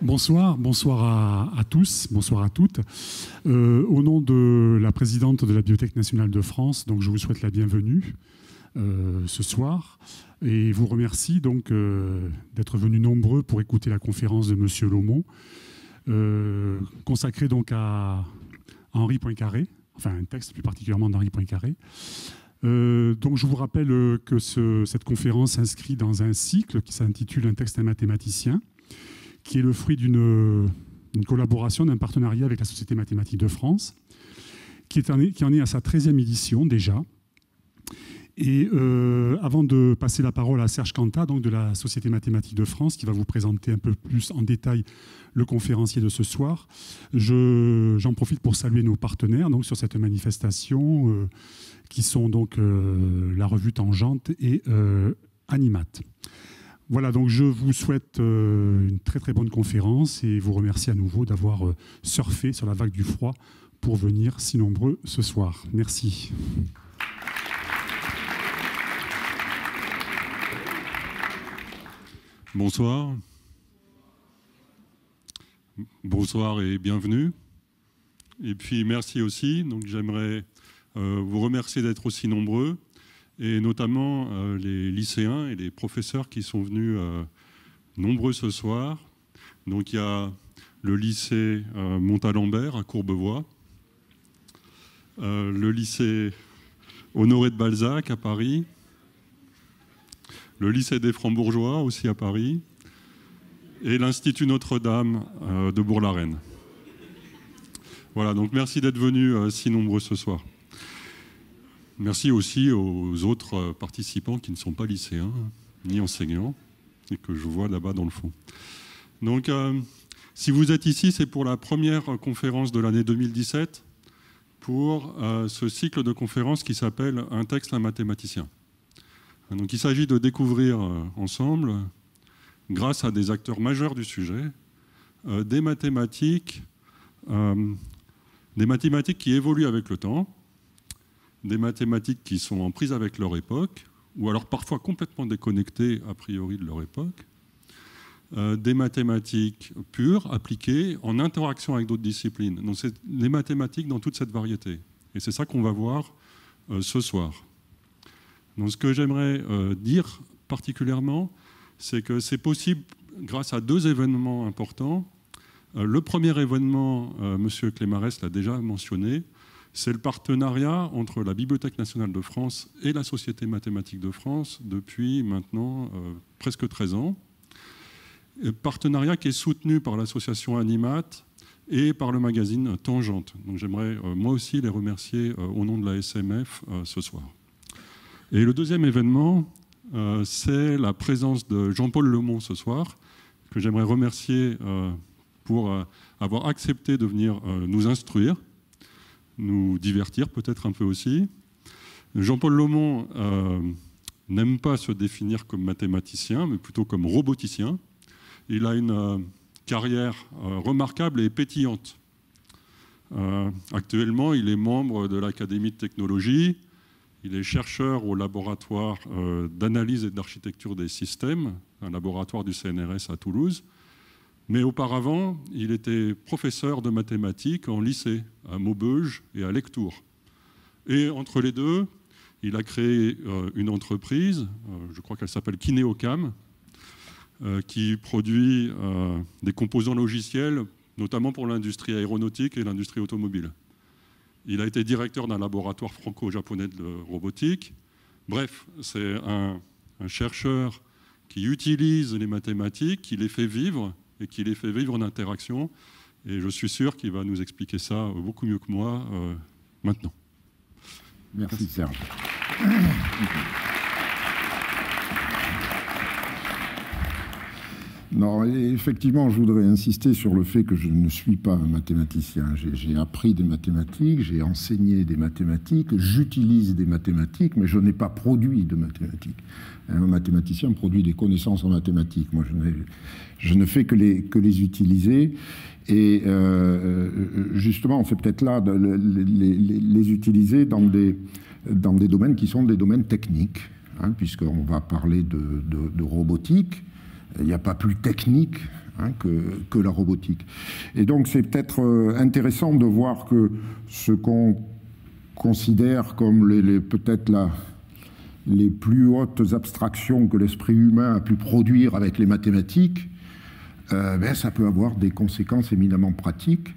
Bonsoir, bonsoir à tous, bonsoir à toutes. Au nom de la présidente de la Bibliothèque nationale de France, donc je vous souhaite la bienvenue ce soir et vous remercie donc d'être venus nombreux pour écouter la conférence de Monsieur Lomont, consacrée donc à Henri Poincaré, enfin un texte plus particulièrement d'Henri Poincaré. Donc je vous rappelle que cette conférence s'inscrit dans un cycle qui s'intitule « Un texte, un mathématicien », qui est le fruit d'une collaboration, d'un partenariat avec la Société mathématique de France, qui en est à sa 13e édition déjà. Et avant de passer la parole à Serge Cantat, donc de la Société mathématique de France, qui va vous présenter un peu plus en détail le conférencier de ce soir, j'en profite pour saluer nos partenaires donc, sur cette manifestation, qui sont donc la revue Tangente et Animat. Voilà, donc je vous souhaite une très très bonne conférence et vous remercie à nouveau d'avoir surfé sur la vague du froid pour venir si nombreux ce soir. Merci. Bonsoir. Bonsoir et bienvenue. Et puis merci aussi. Donc j'aimerais vous remercier d'être aussi nombreux, et notamment les lycéens et les professeurs qui sont venus nombreux ce soir. Donc il y a le lycée Montalembert à Courbevoie, le lycée Honoré de Balzac à Paris, le lycée des Francs-Bourgeois aussi à Paris, et l'Institut Notre-Dame de Bourg-la-Reine. Voilà, donc merci d'être venus si nombreux ce soir. Merci aussi aux autres participants qui ne sont pas lycéens ni enseignants et que je vois là-bas dans le fond. Donc, si vous êtes ici, c'est pour la première conférence de l'année 2017 pour ce cycle de conférences qui s'appelle « Un texte, un mathématicien ». Donc, il s'agit de découvrir ensemble, grâce à des acteurs majeurs du sujet, des mathématiques qui évoluent avec le temps, des mathématiques qui sont en prise avec leur époque, ou alors parfois complètement déconnectées a priori de leur époque, des mathématiques pures, appliquées, en interaction avec d'autres disciplines. Donc c'est les mathématiques dans toute cette variété. Et c'est ça qu'on va voir ce soir. Donc ce que j'aimerais dire particulièrement, c'est que c'est possible grâce à deux événements importants. Le premier événement, M. Clémarès l'a déjà mentionné, c'est le partenariat entre la Bibliothèque nationale de France et la Société mathématique de France depuis maintenant presque 13 ans. Partenariat qui est soutenu par l'association Animat et par le magazine Tangente. Donc j'aimerais moi aussi les remercier au nom de la SMF ce soir. Et le deuxième événement, c'est la présence de Jean-Paul Lomont ce soir, que j'aimerais remercier pour avoir accepté de venir nous instruire, nous divertir peut-être un peu aussi. Jean-Paul Lomont n'aime pas se définir comme mathématicien, mais plutôt comme roboticien. Il a une carrière remarquable et pétillante. Actuellement, il est membre de l'Académie de technologie. Il est chercheur au laboratoire d'analyse et d'architecture des systèmes, un laboratoire du CNRS à Toulouse. Mais auparavant, il était professeur de mathématiques en lycée, à Maubeuge et à Lectoure. Et entre les deux, il a créé une entreprise, je crois qu'elle s'appelle Kineocam, qui produit des composants logiciels, notamment pour l'industrie aéronautique et l'industrie automobile. Il a été directeur d'un laboratoire franco-japonais de robotique. Bref, c'est un chercheur qui utilise les mathématiques, qui les fait vivre, et qui les fait vivre en interaction. Et je suis sûr qu'il va nous expliquer ça beaucoup mieux que moi maintenant. Merci Serge. Non, effectivement, je voudrais insister sur le fait que je ne suis pas un mathématicien. J'ai appris des mathématiques, j'ai enseigné des mathématiques, j'utilise des mathématiques, mais je n'ai pas produit de mathématiques. Un mathématicien produit des connaissances en mathématiques. Moi, je ne fais que les utiliser. Et justement, on fait peut-être là les utiliser dans des domaines qui sont des domaines techniques, hein, puisqu'on va parler de robotique. Il n'y a pas plus technique hein, que la robotique. Et donc c'est peut-être intéressant de voir que ce qu'on considère comme peut-être les plus hautes abstractions que l'esprit humain a pu produire avec les mathématiques, ça peut avoir des conséquences éminemment pratiques.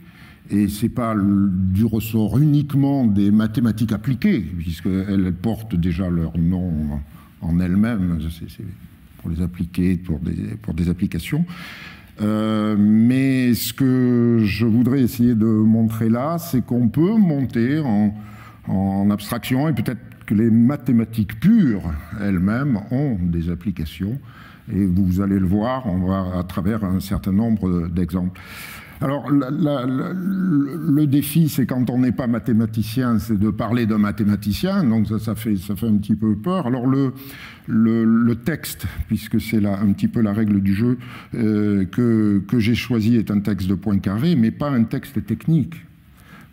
Et ce n'est pas du ressort uniquement des mathématiques appliquées, puisqu'elles portent déjà leur nom en elles-mêmes, c'est pour les appliquer, pour des applications. Mais ce que je voudrais essayer de montrer là, c'est qu'on peut monter en abstraction, et peut-être que les mathématiques pures elles-mêmes ont des applications. Et vous allez le voir, on va à travers un certain nombre d'exemples. Alors, le défi, c'est quand on n'est pas mathématicien, c'est de parler d'un mathématicien, donc ça fait un petit peu peur. Alors, le texte, puisque c'est un petit peu la règle du jeu, que j'ai choisi est un texte de Poincaré, mais pas un texte technique.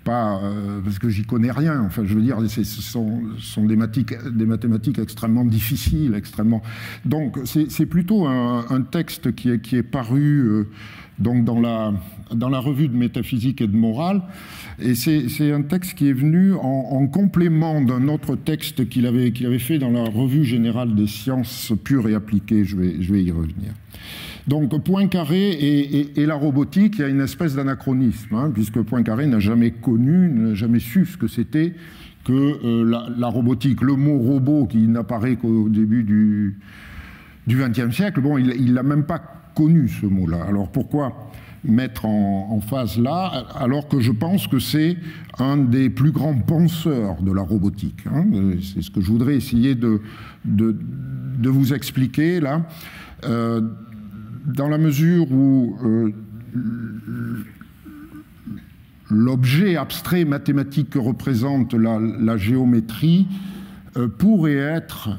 Pas parce que j'y connais rien. Enfin, je veux dire, ce sont des mathématiques extrêmement difficiles, extrêmement. Donc, c'est plutôt un texte qui est paru donc dans la revue de métaphysique et de morale. Et c'est un texte qui est venu en complément d'un autre texte qu'il avait fait dans la revue générale des sciences pures et appliquées. Je vais y revenir. Donc Poincaré et la robotique, il y a une espèce d'anachronisme, hein, puisque Poincaré n'a jamais su ce que c'était que la robotique. Le mot robot, qui n'apparaît qu'au début du XXe siècle, bon, il n'a même pas connu ce mot-là. Alors pourquoi mettre en phase là, alors que je pense que c'est un des plus grands penseurs de la robotique, hein. C'est ce que je voudrais essayer de vous expliquer là. Dans la mesure où l'objet abstrait mathématique que représente la géométrie pourrait être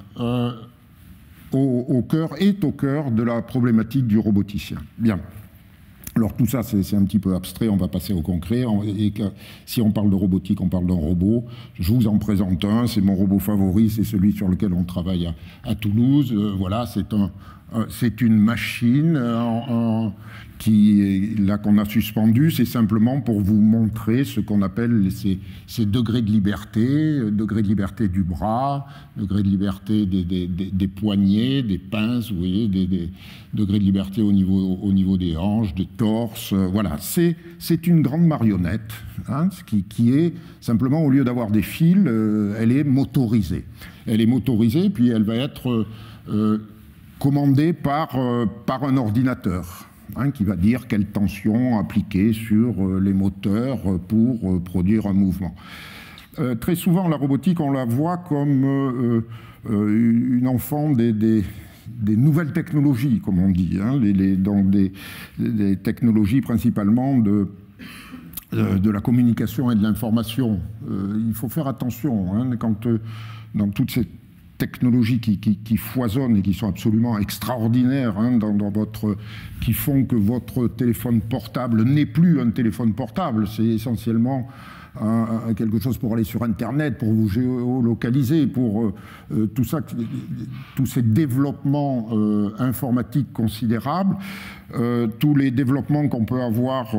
au cœur de la problématique du roboticien. Bien. Alors tout ça, c'est un petit peu abstrait, on va passer au concret. Et si on parle de robotique, on parle d'un robot. Je vous en présente un, c'est mon robot favori, c'est celui sur lequel on travaille à Toulouse. Voilà, c'est une machine qu'on a suspendue. C'est simplement pour vous montrer ce qu'on appelle ces degrés de liberté du bras, degrés de liberté des poignets, des pinces, vous voyez, des degrés de liberté au niveau des hanches, des torses. Voilà, c'est une grande marionnette, hein, qui est simplement, au lieu d'avoir des fils, elle est motorisée. Elle est motorisée, puis elle va être commandée par un ordinateur, hein, qui va dire quelle tension appliquer sur les moteurs pour produire un mouvement. Très souvent, la robotique, on la voit comme une enfant des nouvelles technologies, comme on dit, hein, donc des technologies principalement de la communication et de l'information. Il faut faire attention, hein, quand dans toutes ces technologies qui foisonnent et qui sont absolument extraordinaires, hein, qui font que votre téléphone portable n'est plus un téléphone portable, c'est essentiellement quelque chose pour aller sur Internet, pour vous géolocaliser, pour tout ça, tous ces développements informatiques considérables, tous les développements qu'on peut avoir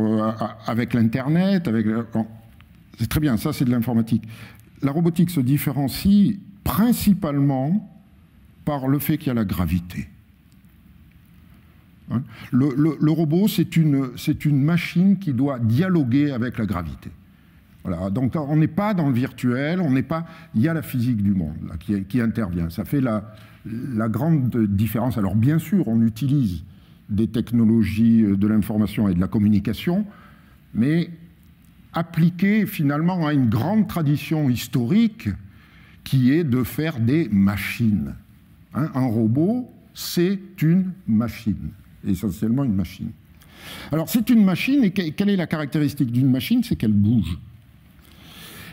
avec l'Internet, c'est très bien, ça c'est de l'informatique. La robotique se différencie principalement par le fait qu'il y a la gravité. Hein, le robot, c'est une machine qui doit dialoguer avec la gravité. Voilà, donc on n'est pas dans le virtuel, il y a la physique du monde là, qui intervient. Ça fait la grande différence. Alors bien sûr, on utilise des technologies de l'information et de la communication, mais appliquées finalement à une grande tradition historique qui est de faire des machines. Hein, un robot, c'est une machine, essentiellement une machine. Alors c'est une machine, et quelle est la caractéristique d'une machine? C'est qu'elle bouge.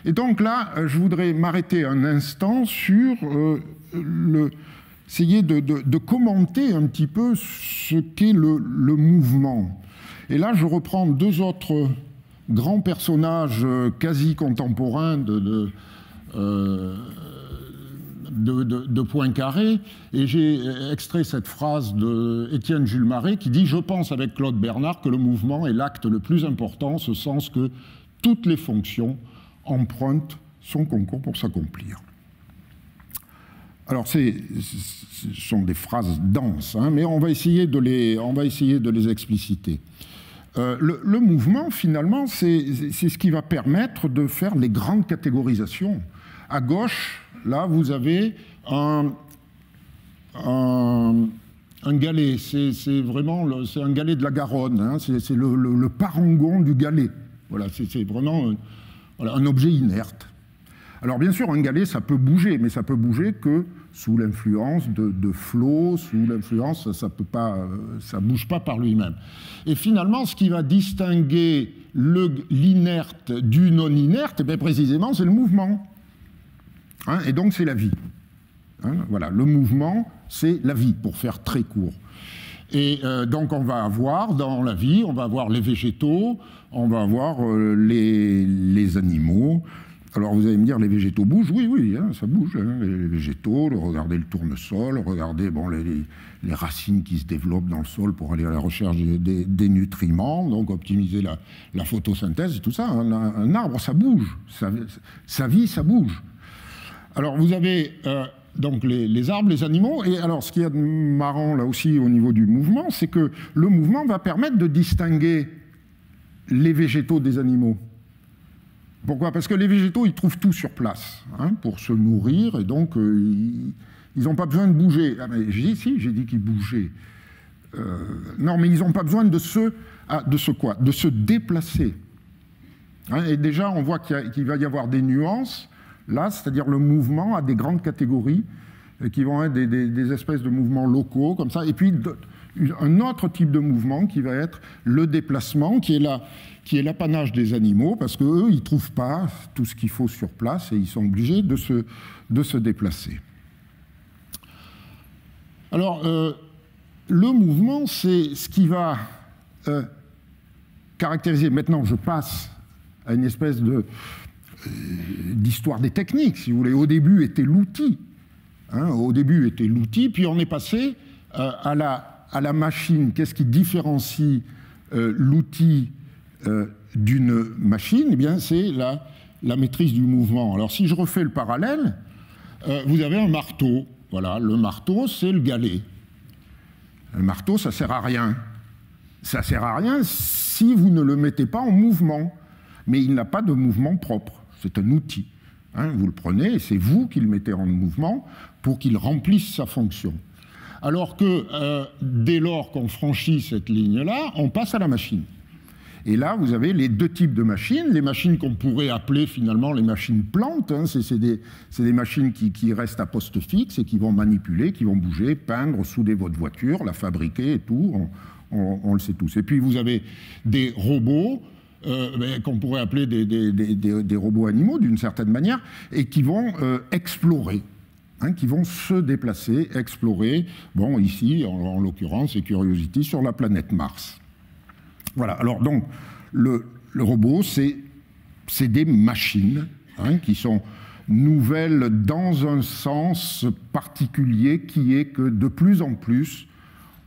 Et donc là, je voudrais m'arrêter un instant sur essayer de commenter un petit peu ce qu'est le mouvement. Et là, je reprends deux autres grands personnages quasi contemporains de Poincaré, et j'ai extrait cette phrase d'Étienne Jules Marais qui dit « Je pense avec Claude Bernard que le mouvement est l'acte le plus important, en ce sens que toutes les fonctions empruntent son concours pour s'accomplir. » Alors, ce sont des phrases denses, hein, mais on va essayer de les expliciter. Le mouvement, finalement, c'est ce qui va permettre de faire les grandes catégorisations. À gauche, là, vous avez un galet. C'est vraiment un galet de la Garonne. Hein, c'est le parangon du galet. Voilà, c'est vraiment un objet inerte. Alors bien sûr, un galet, ça peut bouger, mais ça peut bouger que sous l'influence de flots, sous l'influence, ça bouge pas par lui-même. Et finalement, ce qui va distinguer l'inerte du non-inerte, eh bien, précisément, c'est le mouvement. Hein, et donc, c'est la vie. Hein, voilà, le mouvement, c'est la vie, pour faire très court. Et donc, on va avoir, dans la vie, on va avoir les végétaux, on va avoir les animaux. Alors vous allez me dire, les végétaux bougent? Oui, oui, hein, ça bouge. Hein, les végétaux, regardez le tournesol, regardez les racines qui se développent dans le sol pour aller à la recherche des nutriments, donc optimiser la photosynthèse et tout ça. Un arbre, ça bouge. Sa vie, ça bouge. Alors vous avez donc les arbres, les animaux, et alors ce qui est marrant là aussi au niveau du mouvement, c'est que le mouvement va permettre de distinguer les végétaux des animaux. Pourquoi? Parce que les végétaux, ils trouvent tout sur place, hein, pour se nourrir, et donc ils n'ont pas besoin de bouger. Ah, mais j'ai dit qu'ils bougeaient. Non, mais ils n'ont pas besoin de se déplacer. Hein, et déjà, on voit qu'il va y avoir des nuances, là, c'est-à-dire le mouvement a des grandes catégories, qui vont être des espèces de mouvements locaux, comme ça, et puis un autre type de mouvement qui va être le déplacement, qui est l'apanage des animaux, parce qu'eux, ils ne trouvent pas tout ce qu'il faut sur place et ils sont obligés de se déplacer. Alors, le mouvement, c'est ce qui va caractériser. Maintenant, je passe à une espèce d'histoire des techniques, si vous voulez. Au début était l'outil. Hein, au début était l'outil, puis on est passé à la machine. Qu'est-ce qui différencie l'outil d'une machine? Eh bien, c'est la maîtrise du mouvement. Alors, si je refais le parallèle, vous avez un marteau. Voilà, le marteau, c'est le galet. Le marteau, ça ne sert à rien. Ça ne sert à rien si vous ne le mettez pas en mouvement. Mais il n'a pas de mouvement propre. C'est un outil. Hein, vous le prenez et c'est vous qui le mettez en mouvement pour qu'il remplisse sa fonction. Alors que dès lors qu'on franchit cette ligne-là, on passe à la machine. Et là, vous avez les deux types de machines. Les machines qu'on pourrait appeler finalement les machines plantes. Hein, c'est des machines qui restent à poste fixe et qui vont manipuler, qui vont bouger, peindre, souder votre voiture, la fabriquer et tout. On le sait tous. Et puis vous avez des robots qu'on pourrait appeler des robots animaux d'une certaine manière et qui vont explorer. Hein, qui vont se déplacer, explorer. Bon, ici, en l'occurrence, c'est Curiosity sur la planète Mars. Voilà, alors donc, le robot, c'est des machines hein, qui sont nouvelles dans un sens particulier qui est que de plus en plus,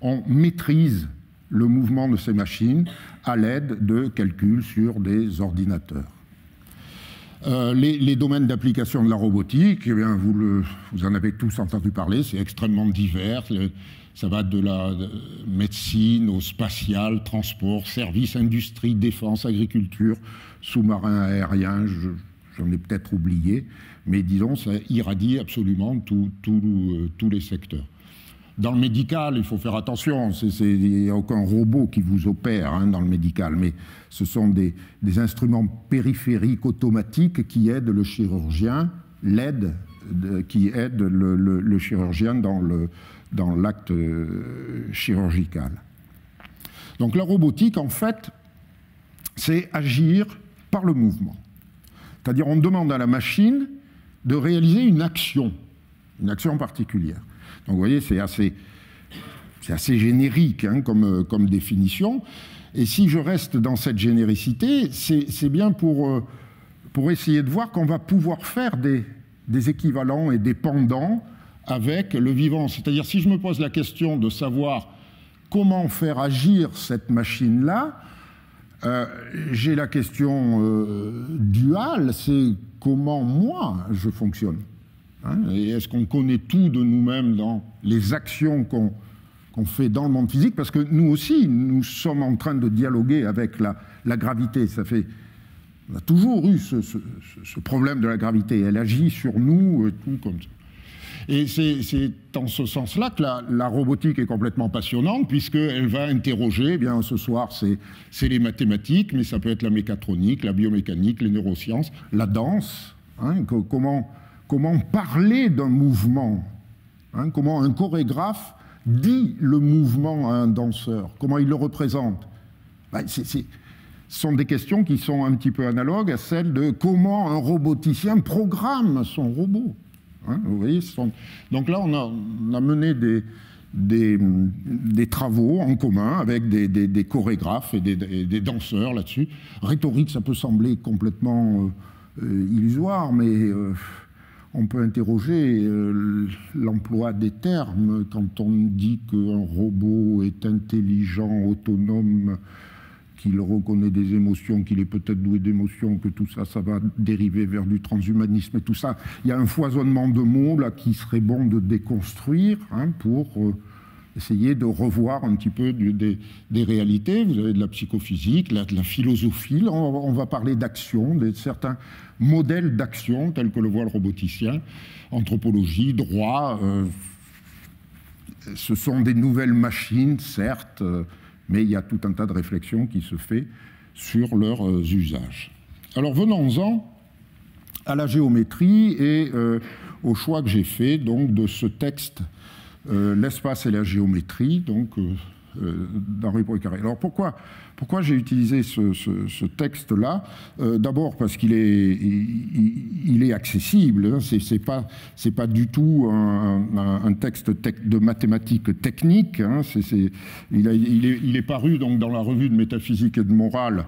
on maîtrise le mouvement de ces machines à l'aide de calculs sur des ordinateurs. Les domaines d'application de la robotique, eh bien, vous en avez tous entendu parler, c'est extrêmement divers. Ça va de la médecine au spatial, transport, services, industrie, défense, agriculture, sous-marin, aérien, j'en ai peut-être oublié, mais disons, ça irradie absolument tous les secteurs. Dans le médical, il faut faire attention, il n'y a aucun robot qui vous opère hein, dans le médical, mais ce sont des instruments périphériques automatiques qui aident le chirurgien, qui aident le chirurgien dans l'acte chirurgical. Donc la robotique, en fait, c'est agir par le mouvement. C'est-à-dire on demande à la machine de réaliser une action particulière. Donc vous voyez, c'est assez générique hein, comme définition. Et si je reste dans cette généricité, c'est bien pour essayer de voir qu'on va pouvoir faire des équivalents et des pendants avec le vivant. C'est-à-dire, si je me pose la question de savoir comment faire agir cette machine-là, j'ai la question duale, c'est comment moi je fonctionne. Hein, et est-ce qu'on connaît tout de nous-mêmes dans les actions qu'on fait dans le monde physique? Parce que nous aussi, nous sommes en train de dialoguer avec la gravité. On a toujours eu ce problème de la gravité. Elle agit sur nous, tout comme ça. Et c'est dans ce sens-là que la robotique est complètement passionnante, puisqu'elle va interroger, eh bien, ce soir, c'est les mathématiques, mais ça peut être la mécatronique, la biomécanique, les neurosciences, la danse. Hein, comment parler d'un mouvement, hein, comment un chorégraphe dit le mouvement à un danseur, comment il le représente. Ben, ce sont des questions qui sont un petit peu analogues à celles de comment un roboticien programme son robot. Hein, vous voyez, donc là, on a mené des travaux en commun avec des chorégraphes et des danseurs là-dessus. Rhétorique, ça peut sembler complètement illusoire, mais on peut interroger l'emploi des termes quand on dit qu'un robot est intelligent, autonome, qu'il reconnaît des émotions, qu'il est peut-être doué d'émotions, que tout ça, ça va dériver vers du transhumanisme et tout ça. Il y a un foisonnement de mots là qui serait bon de déconstruire, hein, pour essayer de revoir un petit peu des réalités. Vous avez de la psychophysique, de la philosophie. Là, on va parler d'action, de certains modèles d'action tels que le voit le roboticien, anthropologie, droit. Ce sont des nouvelles machines, certes, mais il y a tout un tas de réflexions qui se fait sur leurs usages. Alors venons-en à la géométrie et au choix que j'ai fait donc, de ce texte « L'espace et la géométrie », donc d'Henri Poincaré. Alors pourquoi j'ai utilisé ce texte-là? D'abord parce qu'il est accessible, hein, c'est pas du tout un texte de mathématiques techniques, hein, il est paru donc, dans la revue de métaphysique et de morale,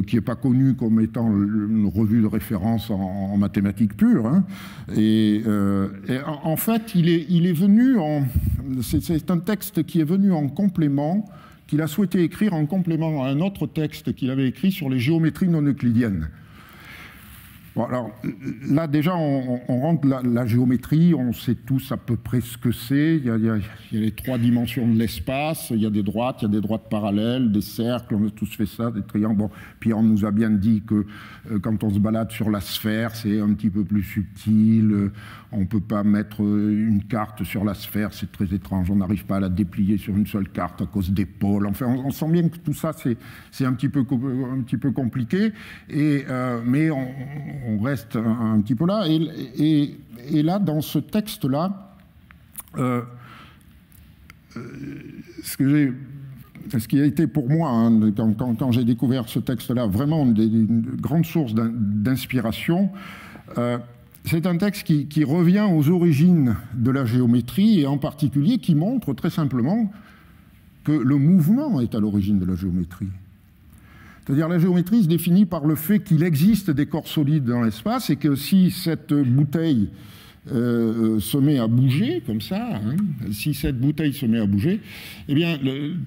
qui n'est pas connue comme étant une revue de référence en mathématiques pures, hein, et en fait il est venu c'est un texte qui est venu en complément, qu'il a souhaité écrire en complément à un autre texte qu'il avait écrit sur les géométries non euclidiennes. Bon, alors là déjà on rentre la géométrie, on sait tous à peu près ce que c'est. Il y a les trois dimensions de l'espace, il y a des droites parallèles, des cercles, on a tous fait ça, des triangles. Bon, puis on nous a bien dit que quand on se balade sur la sphère, c'est un petit peu plus subtil. On ne peut pas mettre une carte sur la sphère, c'est très étrange. On n'arrive pas à la déplier sur une seule carte à cause des pôles. Enfin, on sent bien que tout ça, c'est un petit peu compliqué. Mais on reste un petit peu là. Et là, dans ce texte-là, ce qui a été pour moi, hein, quand j'ai découvert ce texte-là, vraiment une grande source d'inspiration, c'est un texte qui revient aux origines de la géométrie et en particulier qui montre très simplement que le mouvement est à l'origine de la géométrie. C'est-à-dire la géométrie se définit par le fait qu'il existe des corps solides dans l'espace et que si cette bouteille se met à bouger, comme ça, hein, si cette bouteille se met à bouger, eh bien,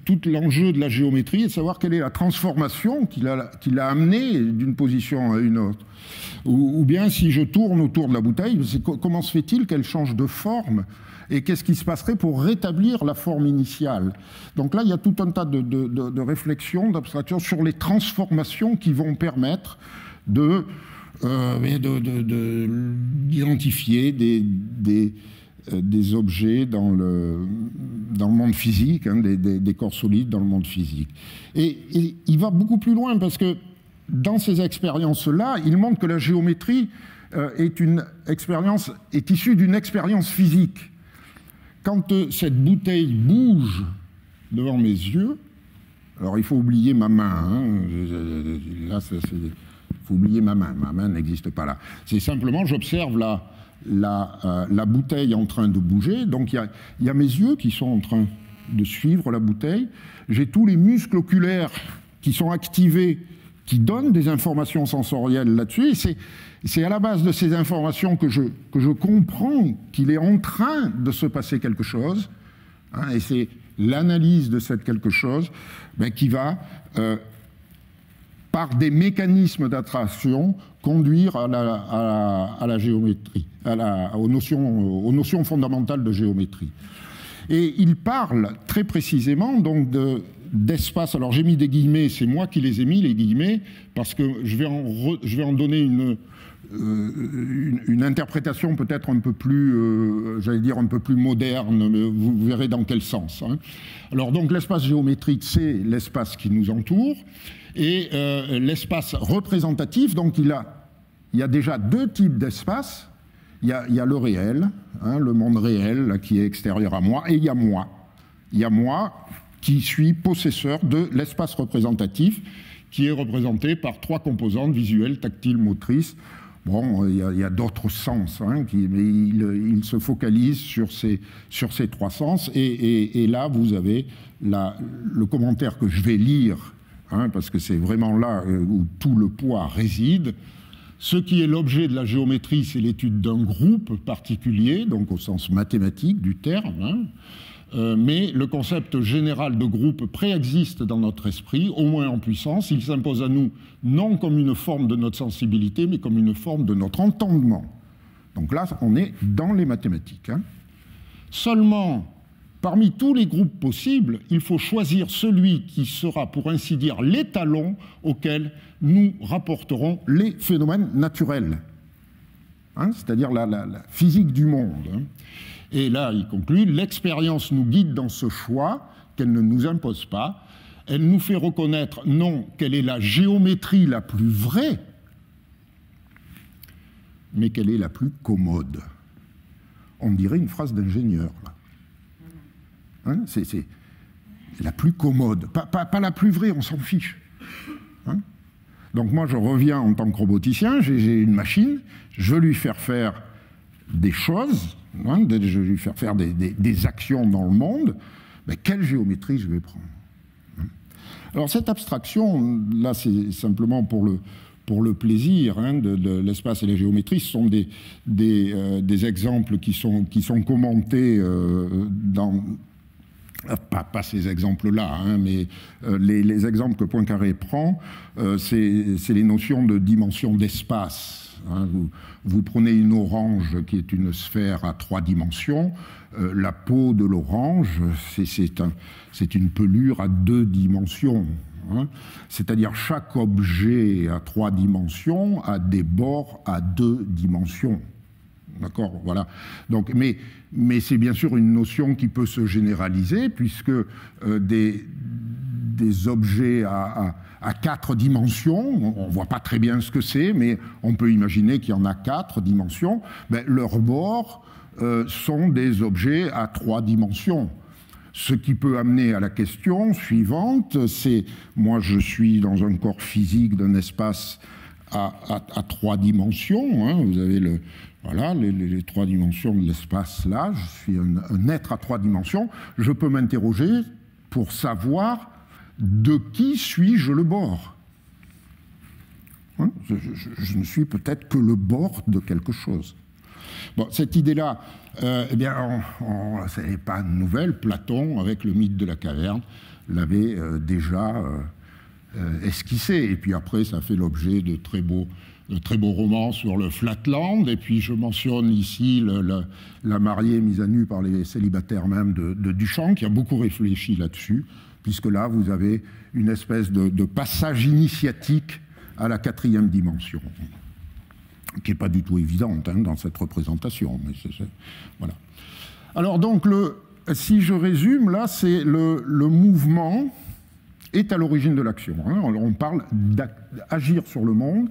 tout l'enjeu de la géométrie est de savoir quelle est la transformation qui l'a amenée d'une position à une autre. Ou bien, si je tourne autour de la bouteille, comment se fait-il qu'elle change de forme? Et qu'est-ce qui se passerait pour rétablir la forme initiale? Donc là, il y a tout un tas de réflexions, d'abstractions sur les transformations qui vont permettre d'identifier des objets dans le monde physique, hein, des corps solides dans le monde physique. Et il va beaucoup plus loin parce que dans ces expériences-là, il montre que la géométrie est issue d'une expérience physique. Quand cette bouteille bouge devant mes yeux, alors il faut oublier ma main, hein, là il faut oublier ma main n'existe pas là. C'est simplement, j'observe la bouteille en train de bouger, donc il y a mes yeux qui sont en train de suivre la bouteille, j'ai tous les muscles oculaires qui sont activés, qui donne des informations sensorielles là-dessus. C'est à la base de ces informations que je comprends qu'il est en train de se passer quelque chose, hein, et c'est l'analyse de cette quelque chose qui va, par des mécanismes d'attraction, conduire à la géométrie, aux notions fondamentales de géométrie. Et il parle très précisément donc d'espace. Alors j'ai mis des guillemets, c'est moi qui les ai mis, les guillemets, parce que je vais en donner une interprétation peut-être un peu plus, j'allais dire un peu plus moderne, mais vous verrez dans quel sens. Hein. Alors donc l'espace géométrique, c'est l'espace qui nous entoure, et l'espace représentatif, donc il y a déjà deux types d'espace. Il y a le réel, hein, le monde réel là, qui est extérieur à moi, et il y a moi. Il y a moi qui suis possesseur de l'espace représentatif, qui est représenté par trois composantes visuelles, tactiles, motrices. Bon, il y a d'autres sens, hein, mais il se focalise sur ces trois sens. Et là, vous avez le commentaire que je vais lire, hein, parce que c'est vraiment là où tout le poids réside. Ce qui est l'objet de la géométrie, c'est l'étude d'un groupe particulier, donc au sens mathématique du terme, hein. Mais le concept général de groupe préexiste dans notre esprit, au moins en puissance. Il s'impose à nous non comme une forme de notre sensibilité, mais comme une forme de notre entendement. Donc là, on est dans les mathématiques, hein. Seulement, parmi tous les groupes possibles, il faut choisir celui qui sera, pour ainsi dire, l'étalon auquel nous rapporterons les phénomènes naturels, hein, c'est-à-dire la physique du monde. Hein. Et là, il conclut, l'expérience nous guide dans ce choix qu'elle ne nous impose pas. Elle nous fait reconnaître, non quelle est la géométrie la plus vraie, mais quelle est la plus commode. On dirait une phrase d'ingénieur, là. Hein, c'est la plus commode, pas la plus vraie, on s'en fiche. Hein. Donc moi, je reviens en tant que roboticien, j'ai une machine, je veux lui faire des choses, hein, je vais lui faire des actions dans le monde, mais quelle géométrie je vais prendre? Alors cette abstraction, là, c'est simplement pour le plaisir, hein, de l'espace et la géométrie. Ce sont des exemples qui sont commentés dans... Pas ces exemples-là, hein, mais les exemples que Poincaré prend, c'est les notions de dimension d'espace. Hein. Vous prenez une orange qui est une sphère à 3 dimensions. La peau de l'orange, c'est une pelure à 2 dimensions. Hein. C'est-à-dire chaque objet à 3 dimensions a des bords à 2 dimensions. D'accord, voilà. Donc, mais c'est bien sûr une notion qui peut se généraliser, puisque des objets à 4 dimensions, on ne voit pas très bien ce que c'est, mais on peut imaginer qu'il y en a 4 dimensions, leurs bords sont des objets à 3 dimensions. Ce qui peut amener à la question suivante, c'est, moi je suis dans un corps physique d'un espace à 3 dimensions, hein, vous avez voilà, les 3 dimensions de l'espace là, je suis un être à 3 dimensions, je peux m'interroger pour savoir de qui suis-je le bord. Hein, je ne suis peut-être que le bord de quelque chose. Bon, cette idée-là, eh bien, ce n'est pas nouvelle. Platon, avec le mythe de la caverne, l'avait déjà esquissé. Et puis après, ça fait l'objet de très beaux romans sur le Flatland. Et puis je mentionne ici la mariée mise à nu par les célibataires même de Duchamp, qui a beaucoup réfléchi là-dessus, puisque là, vous avez une espèce de passage initiatique à la 4e dimension, qui n'est pas du tout évidente, hein, dans cette représentation. Mais voilà. Alors donc, si je résume, là, c'est le mouvement est à l'origine de l'action. Hein. On parle d'agir sur le monde,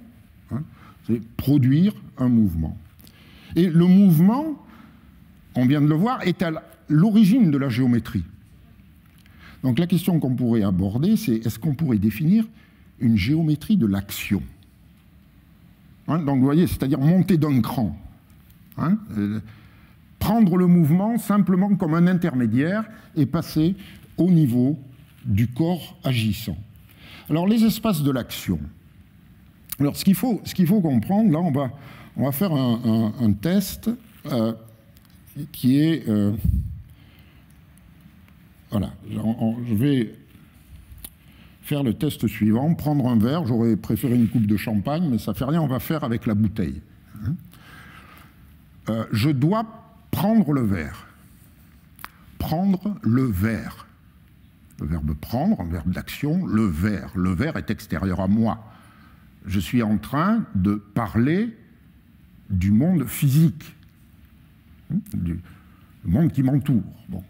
hein, c'est produire un mouvement. Et le mouvement, on vient de le voir, est à l'origine de la géométrie. Donc la question qu'on pourrait aborder, c'est est-ce qu'on pourrait définir une géométrie de l'action? Hein, donc vous voyez, c'est-à-dire monter d'un cran. Hein, prendre le mouvement simplement comme un intermédiaire et passer au niveau du corps agissant. Alors les espaces de l'action, Alors, ce qu'il faut comprendre, là, on va faire un test qui est... voilà, je vais faire le test suivant, prendre un verre, j'aurais préféré une coupe de champagne, mais ça fait rien, on va faire avec la bouteille. Je dois prendre le verre. Prendre le verre. Le verbe prendre, un verbe d'action, le verre. Le verre est extérieur à moi. Je suis en train de parler du monde physique, du monde qui m'entoure. Bon.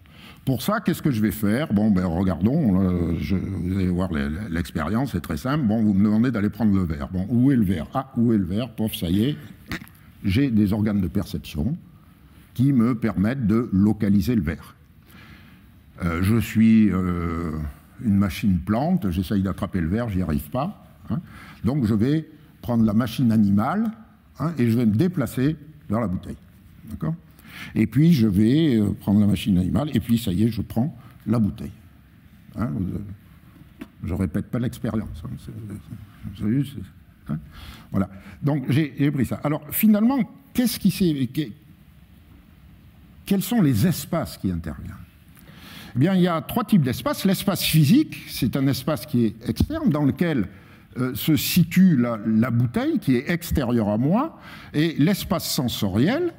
Pour ça, qu'est-ce que je vais faire? Bon, ben regardons, vous allez voir l'expérience, c'est très simple. Bon, vous me demandez d'aller prendre le verre. Bon, où est le verre? Ah, où est le verre? Pof, ça y est, j'ai des organes de perception qui me permettent de localiser le verre. Je suis une machine plante, j'essaye d'attraper le verre, j'y arrive pas. Hein. Donc je vais prendre la machine animale et je vais me déplacer vers la bouteille. D'accord? Et puis je vais prendre la machine animale, et puis ça y est, je prends la bouteille. Hein, je ne répète pas l'expérience. Hein, vous avez vu, hein, voilà. Donc j'ai pris ça. Alors finalement, quels sont les espaces qui interviennent? Eh bien, il y a trois types d'espaces. L'espace physique, c'est un espace qui est externe, dans lequel se situe la bouteille, qui est extérieure à moi, et l'espace sensoriel,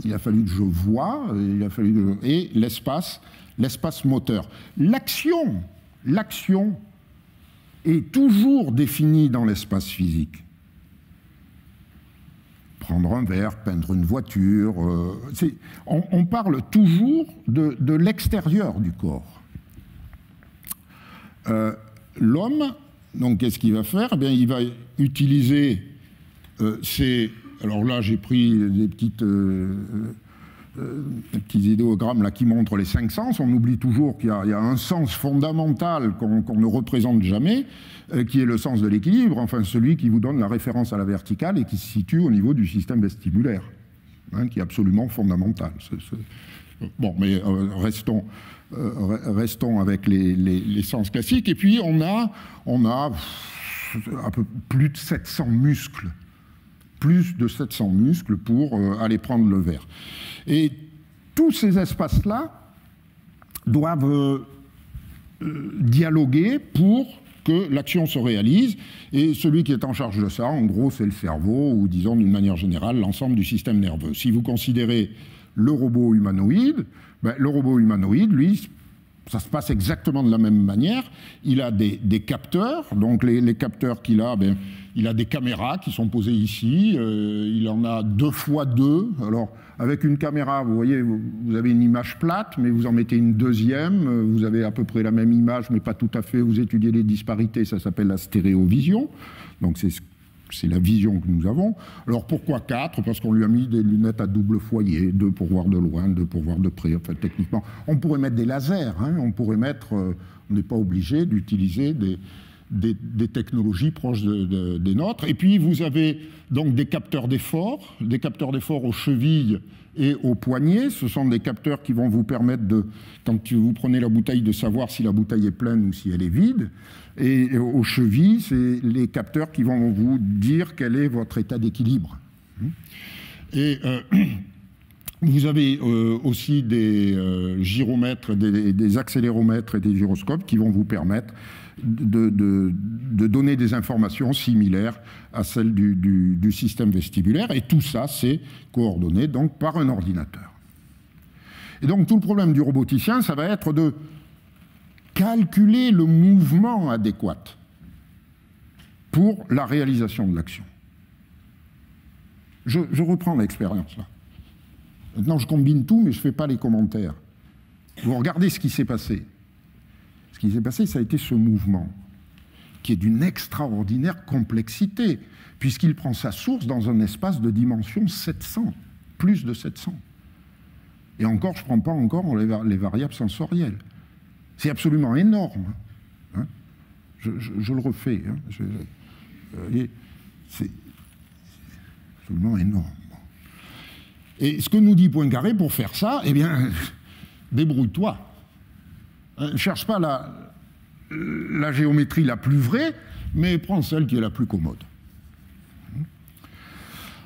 il a fallu que je voie, et l'espace moteur. L'action est toujours définie dans l'espace physique. Prendre un verre, peindre une voiture, on parle toujours de l'extérieur du corps. L'homme, donc qu'est-ce qu'il va faire? Eh bien, il va utiliser alors là, j'ai pris des petits idéogrammes là, qui montrent les 5 sens. On oublie toujours qu'il y a un sens fondamental qu'on ne représente jamais, qui est le sens de l'équilibre, enfin celui qui vous donne la référence à la verticale et qui se situe au niveau du système vestibulaire, hein, qui est absolument fondamental. Bon, mais restons avec les sens classiques. Et puis, on a un peu plus de 700 muscles. Plus de 700 muscles pour aller prendre le verre. Et tous ces espaces-là doivent dialoguer pour que l'action se réalise. Et celui qui est en charge de ça, en gros, c'est le cerveau, ou disons d'une manière générale, l'ensemble du système nerveux. Si vous considérez le robot humanoïde, ben, le robot humanoïde, lui, ça se passe exactement de la même manière. Il a des capteurs, donc les capteurs qu'il a, ben, il a des caméras qui sont posées ici, il en a 2 fois 2. Alors, avec une caméra, vous voyez, vous avez une image plate, mais vous en mettez une deuxième, vous avez à peu près la même image, mais pas tout à fait, vous étudiez les disparités, ça s'appelle la stéréovision. Donc, c'est la vision que nous avons. Alors, pourquoi 4? Parce qu'on lui a mis des lunettes à double foyer, 2 pour voir de loin, 2 pour voir de près. Enfin, techniquement, on pourrait mettre des lasers, hein, on pourrait mettre... on n'est pas obligé d'utiliser des technologies proches des nôtres. Et puis, vous avez donc des capteurs d'effort aux chevilles et aux poignets. Ce sont des capteurs qui vont vous permettre quand vous prenez la bouteille, de savoir si la bouteille est pleine ou si elle est vide. Et aux chevilles, c'est les capteurs qui vont vous dire quel est votre état d'équilibre. Et vous avez aussi des gyromètres, des accéléromètres et des gyroscopes qui vont vous permettre de donner des informations similaires à celles du système vestibulaire. Et tout ça, c'est coordonné donc par un ordinateur. Et donc tout le problème du roboticien, ça va être de calculer le mouvement adéquat pour la réalisation de l'action. Je reprends l'expérience là. Maintenant, je combine tout, mais je ne fais pas les commentaires. Vous regardez ce qui s'est passé. Ce qui s'est passé, ça a été ce mouvement, qui est d'une extraordinaire complexité, puisqu'il prend sa source dans un espace de dimension 700, plus de 700. Et encore, je ne prends pas encore les variables sensorielles. C'est absolument énorme. Hein. Je le refais. Hein. C'est absolument énorme. Et ce que nous dit Poincaré, pour faire ça, eh bien, débrouille-toi. Ne cherche pas la géométrie la plus vraie, mais prends celle qui est la plus commode.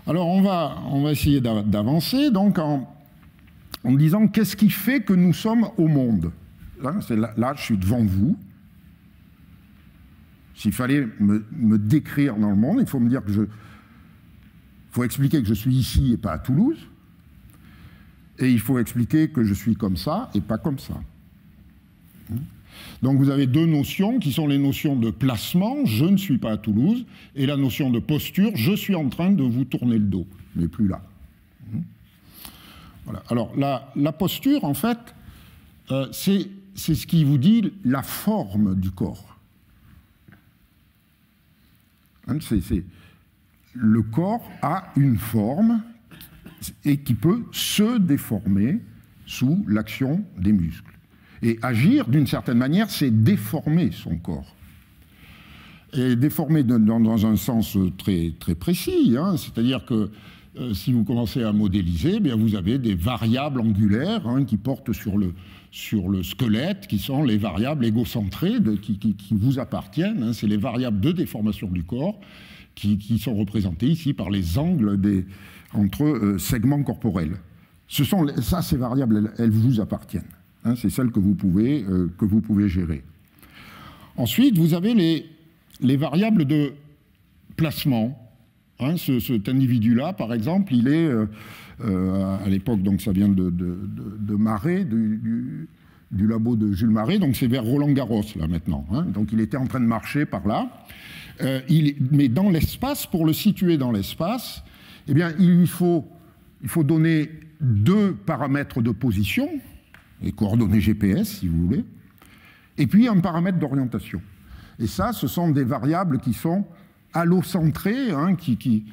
Alors on va essayer d'avancer donc en disant qu'est-ce qui fait que nous sommes au monde. Là, je suis devant vous. S'il fallait me décrire dans le monde, il faut me dire que faut expliquer que je suis ici et pas à Toulouse. Et il faut expliquer que je suis comme ça et pas comme ça. Donc vous avez deux notions qui sont les notions de placement, je ne suis pas à Toulouse, et la notion de posture, je suis en train de vous tourner le dos, mais plus là. Voilà. Alors la posture, en fait, c'est ce qui vous dit la forme du corps. Le corps a une forme et qui peut se déformer sous l'action des muscles. Et agir, d'une certaine manière, c'est déformer son corps. Et déformer dans un sens très, très précis, hein, c'est-à-dire que si vous commencez à modéliser, eh bien vous avez des variables angulaires hein, qui portent sur le squelette, qui sont les variables égocentrées qui vous appartiennent. Hein, c'est les variables de déformation du corps qui sont représentées ici par les angles entre segments corporels. Ces variables, elles vous appartiennent. Hein, c'est celles que vous pouvez gérer. Ensuite, vous avez les variables de placement. Hein, cet individu-là, par exemple, il est, à l'époque, donc ça vient de Marais, du labo de Jules Marais, donc c'est vers Roland-Garros, là, maintenant. Hein, donc il était en train de marcher par là. Mais dans l'espace, pour le situer dans l'espace, eh bien, il faut donner deux paramètres de position, les coordonnées GPS, si vous voulez, et puis un paramètre d'orientation. Et ça, ce sont des variables qui sont allocentrées, hein, qui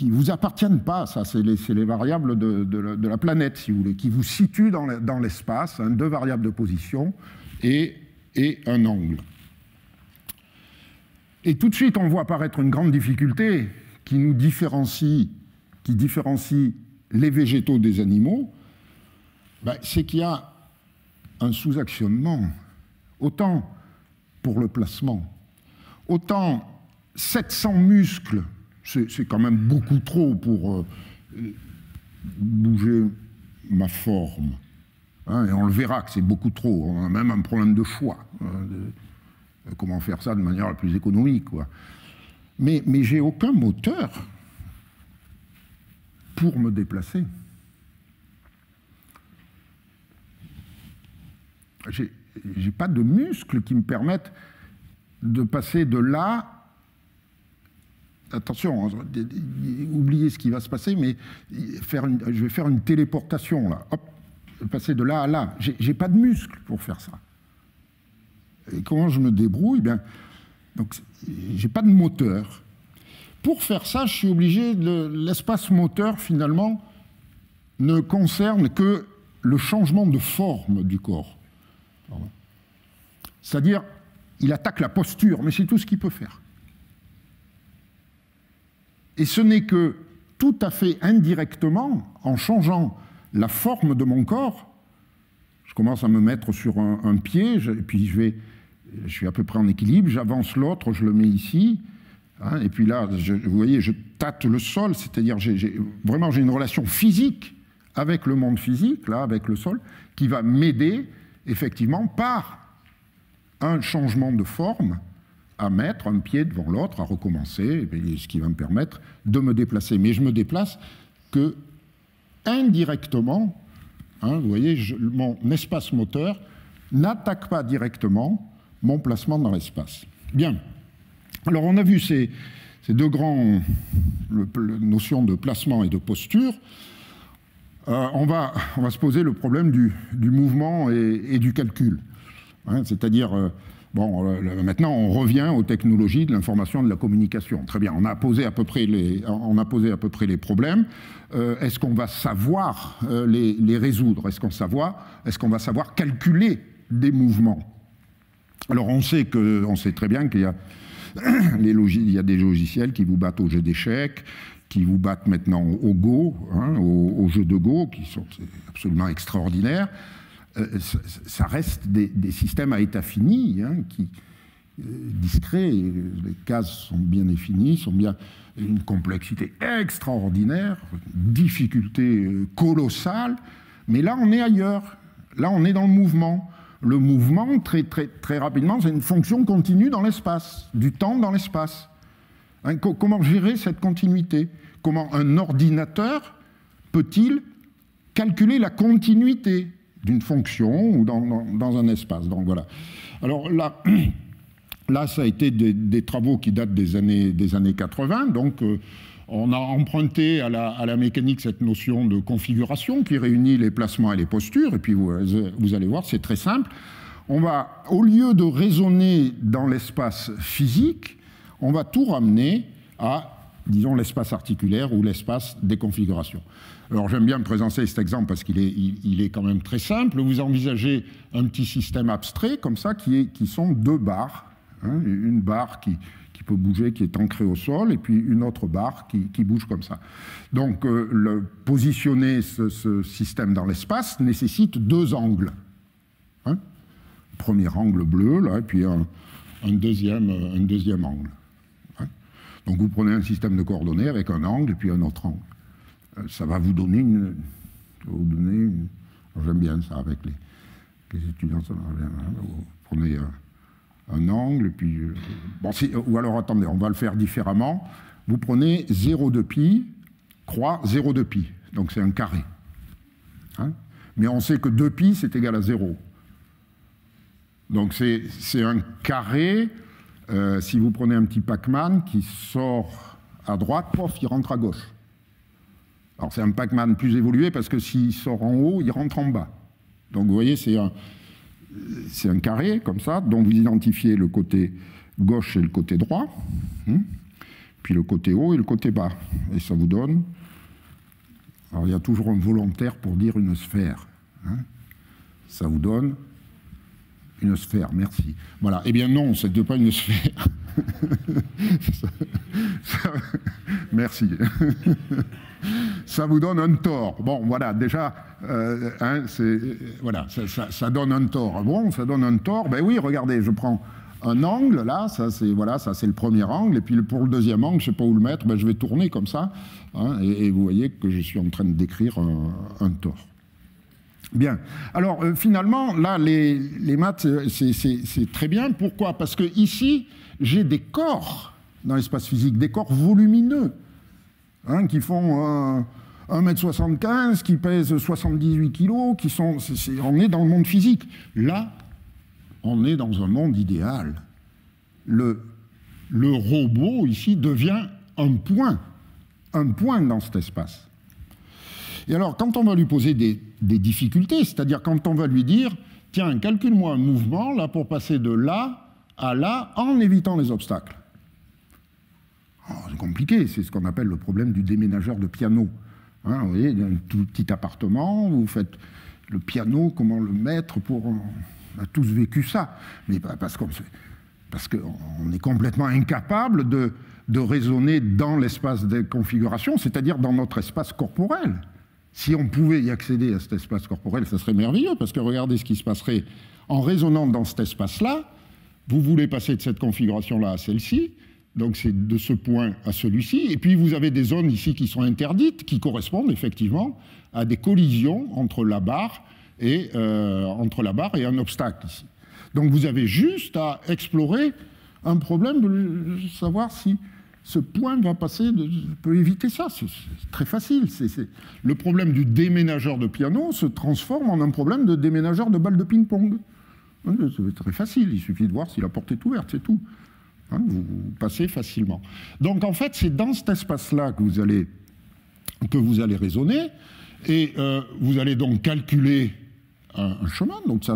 vous appartiennent pas, ça, c'est les variables de la planète, si vous voulez, qui vous situent dans l'espace, hein, deux variables de position et un angle. Et tout de suite, on voit apparaître une grande difficulté qui différencie les végétaux des animaux, c'est qu'il y a un sous-actionnement, autant pour le placement, autant 700 muscles, c'est quand même beaucoup trop pour bouger ma forme. Hein, et on le verra que c'est beaucoup trop, on a même un problème de choix. Comment faire ça de manière la plus économique, quoi. Mais j'ai aucun moteur pour me déplacer. J'ai pas de muscles qui me permettent de passer de là. Attention, oubliez ce qui va se passer, mais je vais faire une téléportation là. Hop, passer de là à là. J'ai pas de muscles pour faire ça. Et comment je me débrouille? Donc, j'ai pas de moteur. Pour faire ça, je suis obligé l'espace moteur, finalement, ne concerne que le changement de forme du corps. C'est-à-dire, il attaque la posture, mais c'est tout ce qu'il peut faire. Et ce n'est que tout à fait indirectement, en changeant la forme de mon corps, je commence à me mettre sur un pied, et puis je suis à peu près en équilibre, j'avance l'autre, je le mets ici, hein, et puis là, vous voyez, je tâte le sol, c'est-à-dire vraiment j'ai une relation physique avec le monde physique, là, avec le sol, qui va m'aider, effectivement, par un changement de forme, à mettre un pied devant l'autre, à recommencer, ce qui va me permettre de me déplacer. Mais je me déplace que indirectement, hein, vous voyez, mon espace moteur n'attaque pas directement mon placement dans l'espace. Bien. Alors on a vu ces deux grandes notions de placement et de posture. On va se poser le problème du mouvement et du calcul. Hein, c'est-à-dire, maintenant on revient aux technologies de l'information et de la communication. Très bien, on a posé à peu près les problèmes. Est-ce qu'on va savoir les résoudre? Est-ce qu'on va savoir calculer des mouvements? Alors on sait très bien qu'il y a il y a des logiciels qui vous battent au jeu d'échecs, qui vous battent maintenant au Go, hein, au jeu de Go, qui sont absolument extraordinaires. Ça reste des systèmes à état fini, hein, discret, les cases sont bien définies, sont bien une complexité extraordinaire, difficulté colossale, mais là on est ailleurs, là on est dans le mouvement. Le mouvement, très rapidement, c'est une fonction continue dans l'espace, du temps dans l'espace. Hein, comment gérer cette continuité? Comment un ordinateur peut-il calculer la continuité d'une fonction ou dans un espace? Donc voilà. Alors là, ça a été des travaux qui datent des années 80. Donc, on a emprunté à la mécanique cette notion de configuration qui réunit les placements et les postures. Et puis, vous allez voir, c'est très simple. On va, au lieu de raisonner dans l'espace physique, on va tout ramener à, disons, l'espace articulaire ou l'espace des configurations. Alors, j'aime bien présenter cet exemple parce qu'il est quand même très simple. Vous envisagez un petit système abstrait, comme ça, qui sont deux barres. Hein, une barre qui peut bouger, qui est ancrée au sol, et puis une autre barre qui bouge comme ça. Donc, positionner ce système dans l'espace nécessite deux angles. Hein, premier angle bleu, là, et puis un deuxième angle. Hein. Donc, vous prenez un système de coordonnées avec un angle et puis un autre angle. Ça va vous donner une... J'aime bien ça avec les étudiants, ça va bien. Hein, vous prenez un angle, puis... bon, ou alors, attendez, on va le faire différemment. Vous prenez 0,2 pi, croix 0,2 pi. Donc, c'est un carré. Hein, mais on sait que 2 pi, c'est égal à 0. Donc, c'est un carré. Si vous prenez un petit Pac-Man qui sort à droite, pof, il rentre à gauche. Alors, c'est un Pac-Man plus évolué parce que s'il sort en haut, il rentre en bas. Donc, vous voyez, c'est un carré, comme ça, dont vous identifiez le côté gauche et le côté droit, puis le côté haut et le côté bas. Et ça vous donne... Alors, il y a toujours un volontaire pour dire une sphère. Hein. Ça vous donne une sphère, merci. Voilà. Eh bien non, ce n'est pas une sphère. Merci. Ça vous donne un tore. Bon, voilà, déjà, hein, voilà, ça donne un tore. Bon, ça donne un tore. Ben oui, regardez, je prends un angle, là, ça c'est le premier angle, et puis pour le deuxième angle, je ne sais pas où le mettre, ben, je vais tourner comme ça, hein, et vous voyez que je suis en train de décrire un tore. Bien. Alors, finalement, là, les maths, c'est très bien. Pourquoi? Parce que ici, j'ai des corps dans l'espace physique, des corps volumineux, hein, qui font 1,75 m, qui pèsent 78 kg, qui sont... on est dans le monde physique. Là, on est dans un monde idéal. Le robot, ici, devient un point dans cet espace. Et alors, quand on va lui poser des difficultés, c'est-à-dire quand on va lui dire « Tiens, calcule-moi un mouvement là pour passer de là à là en évitant les obstacles. » C'est compliqué, c'est ce qu'on appelle le problème du déménageur de piano. Hein, vous voyez, un tout petit appartement, vous faites le piano, comment le mettre pour... On a tous vécu ça, mais parce qu'on est complètement incapable de raisonner dans l'espace des configurations, c'est-à-dire dans notre espace corporel. Si on pouvait y accéder à cet espace corporel, ça serait merveilleux, parce que regardez ce qui se passerait en raisonnant dans cet espace-là. Vous voulez passer de cette configuration-là à celle-ci, donc c'est de ce point à celui-ci, et puis vous avez des zones ici qui sont interdites, qui correspondent effectivement à des collisions entre la barre et un obstacle ici. Donc vous avez juste à explorer un problème de savoir si ce point va passer, peut éviter ça, c'est très facile. Le problème du déménageur de piano se transforme en un problème de déménageur de balle de ping-pong. C'est très facile, il suffit de voir si la porte est ouverte, c'est tout. Hein, vous passez facilement. Donc en fait, c'est dans cet espace-là que vous allez raisonner, et vous allez donc calculer un chemin. Donc ça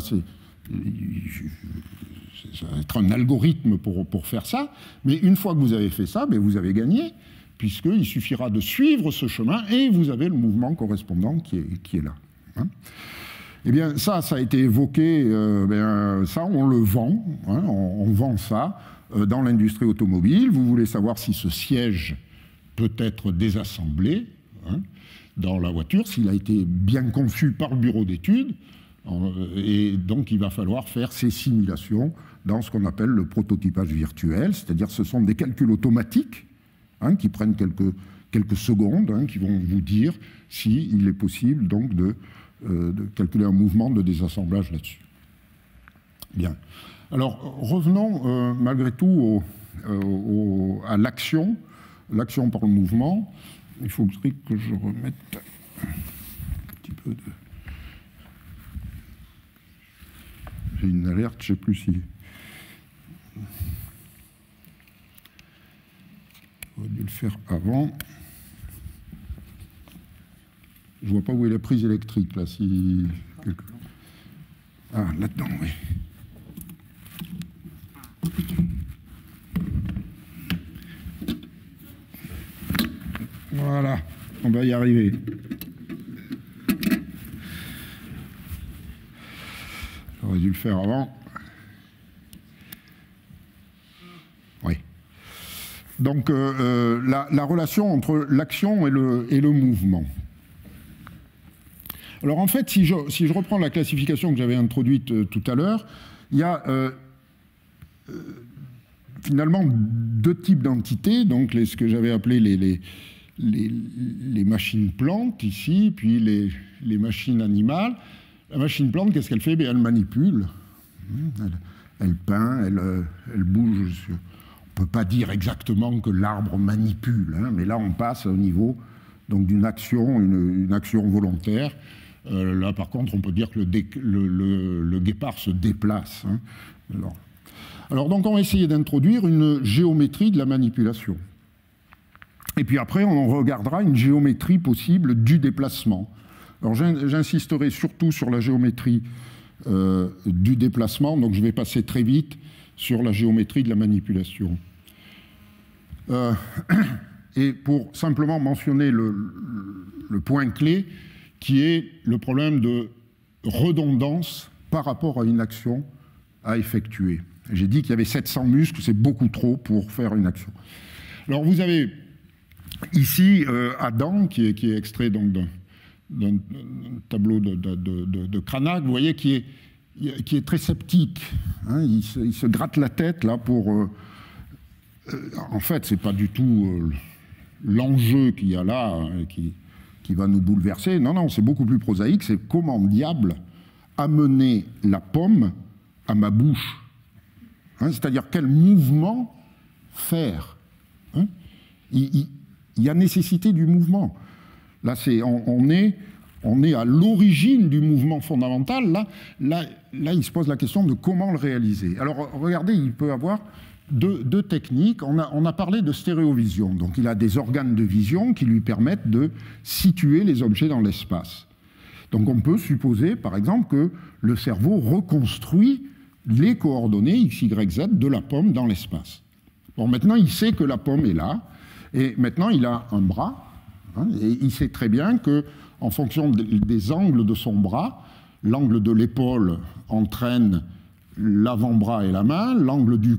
va être un algorithme pour faire ça, mais une fois que vous avez fait ça, vous avez gagné, puisqu'il suffira de suivre ce chemin et vous avez le mouvement correspondant qui est là. Hein. Eh bien, ça a été évoqué, ça on le vend, hein, on vend ça dans l'industrie automobile. Vous voulez savoir si ce siège peut être désassemblé, hein, dans la voiture, s'il a été bien conçu par le bureau d'études. Et donc il va falloir faire ces simulations dans ce qu'on appelle le prototypage virtuel, c'est-à-dire ce sont des calculs automatiques qui prennent quelques secondes, qui vont vous dire s'il est possible donc de calculer un mouvement de désassemblage là-dessus. Bien. Alors revenons malgré tout à l'action par le mouvement. Il faudrait que je remette un petit peu de... J'ai une alerte, je ne sais plus si... J'aurais dû le faire avant. Je ne vois pas où est la prise électrique, là, si... Ah, là-dedans, oui. Voilà, on va y arriver. J'aurais dû le faire avant. Oui. Donc, la relation entre l'action et le mouvement. Alors, en fait, si je reprends la classification que j'avais introduite tout à l'heure, il y a finalement deux types d'entités, donc ce que j'avais appelé les machines plantes ici, puis les machines animales. La machine plante, qu'est-ce qu'elle fait? Elle manipule, elle peint, elle bouge. On ne peut pas dire exactement que l'arbre manipule, mais là on passe au niveau d'une action, une action volontaire. Là par contre on peut dire que le guépard se déplace. Alors donc on va essayer d'introduire une géométrie de la manipulation. Et puis après, on regardera une géométrie possible du déplacement. Alors j'insisterai surtout sur la géométrie du déplacement, donc je vais passer très vite sur la géométrie de la manipulation. Et pour simplement mentionner le point clé, qui est le problème de redondance par rapport à une action à effectuer. J'ai dit qu'il y avait 700 muscles, c'est beaucoup trop pour faire une action. Alors vous avez... Ici, Adam, qui est extrait donc d'un tableau de Cranach, vous voyez, qui est très sceptique. Il se gratte la tête là pour... en fait, ce n'est pas du tout l'enjeu qu'il y a là qui va nous bouleverser. Non, non, c'est beaucoup plus prosaïque. C'est comment diable amener la pomme à ma bouche. C'est-à-dire quel mouvement faire. Il y a nécessité du mouvement. Là, on est à l'origine du mouvement fondamental. Là, il se pose la question de comment le réaliser. Alors, regardez, il peut y avoir deux techniques. On a parlé de stéréovision. Donc, il a des organes de vision qui lui permettent de situer les objets dans l'espace. Donc, on peut supposer, par exemple, que le cerveau reconstruit les coordonnées x, y, z de la pomme dans l'espace. Bon, maintenant, il sait que la pomme est là. Et maintenant, il a un bras, et il sait très bien qu'en fonction des angles de son bras, l'angle de l'épaule entraîne l'avant-bras et la main, l'angle du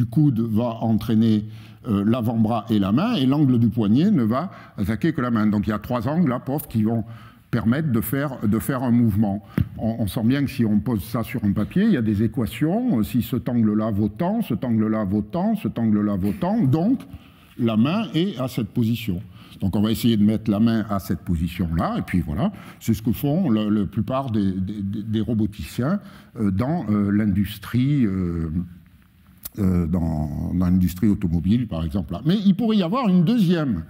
coude va entraîner l'avant-bras et la main, et l'angle du poignet ne va attaquer que la main. Donc il y a trois angles, là, qui vont permettre de faire un mouvement. On sent bien que si on pose ça sur un papier, il y a des équations. Si cet angle-là vaut tant, cet angle-là vaut tant, cet angle-là vaut tant, donc la main est à cette position. Donc on va essayer de mettre la main à cette position-là, et puis voilà, c'est ce que font la plupart des roboticiens dans l'industrie automobile, par exemple. Là. Mais il pourrait y avoir une deuxième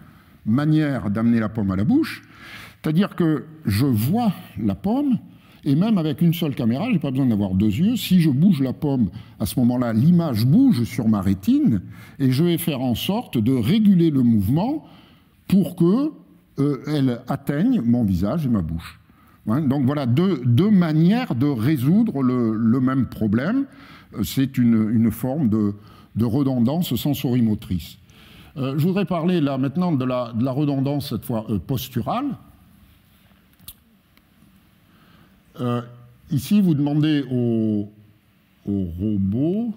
manière d'amener la pomme à la bouche, c'est-à-dire que je vois la pomme, et même avec une seule caméra, je n'ai pas besoin d'avoir deux yeux. Si je bouge la pomme, à ce moment-là, l'image bouge sur ma rétine, et je vais faire en sorte de réguler le mouvement pour qu'elle atteigne mon visage et ma bouche. Donc voilà deux manières de résoudre le même problème. C'est une forme de redondance sensorimotrice. Je voudrais parler là maintenant de la redondance, cette fois posturale. Ici, vous demandez au robot,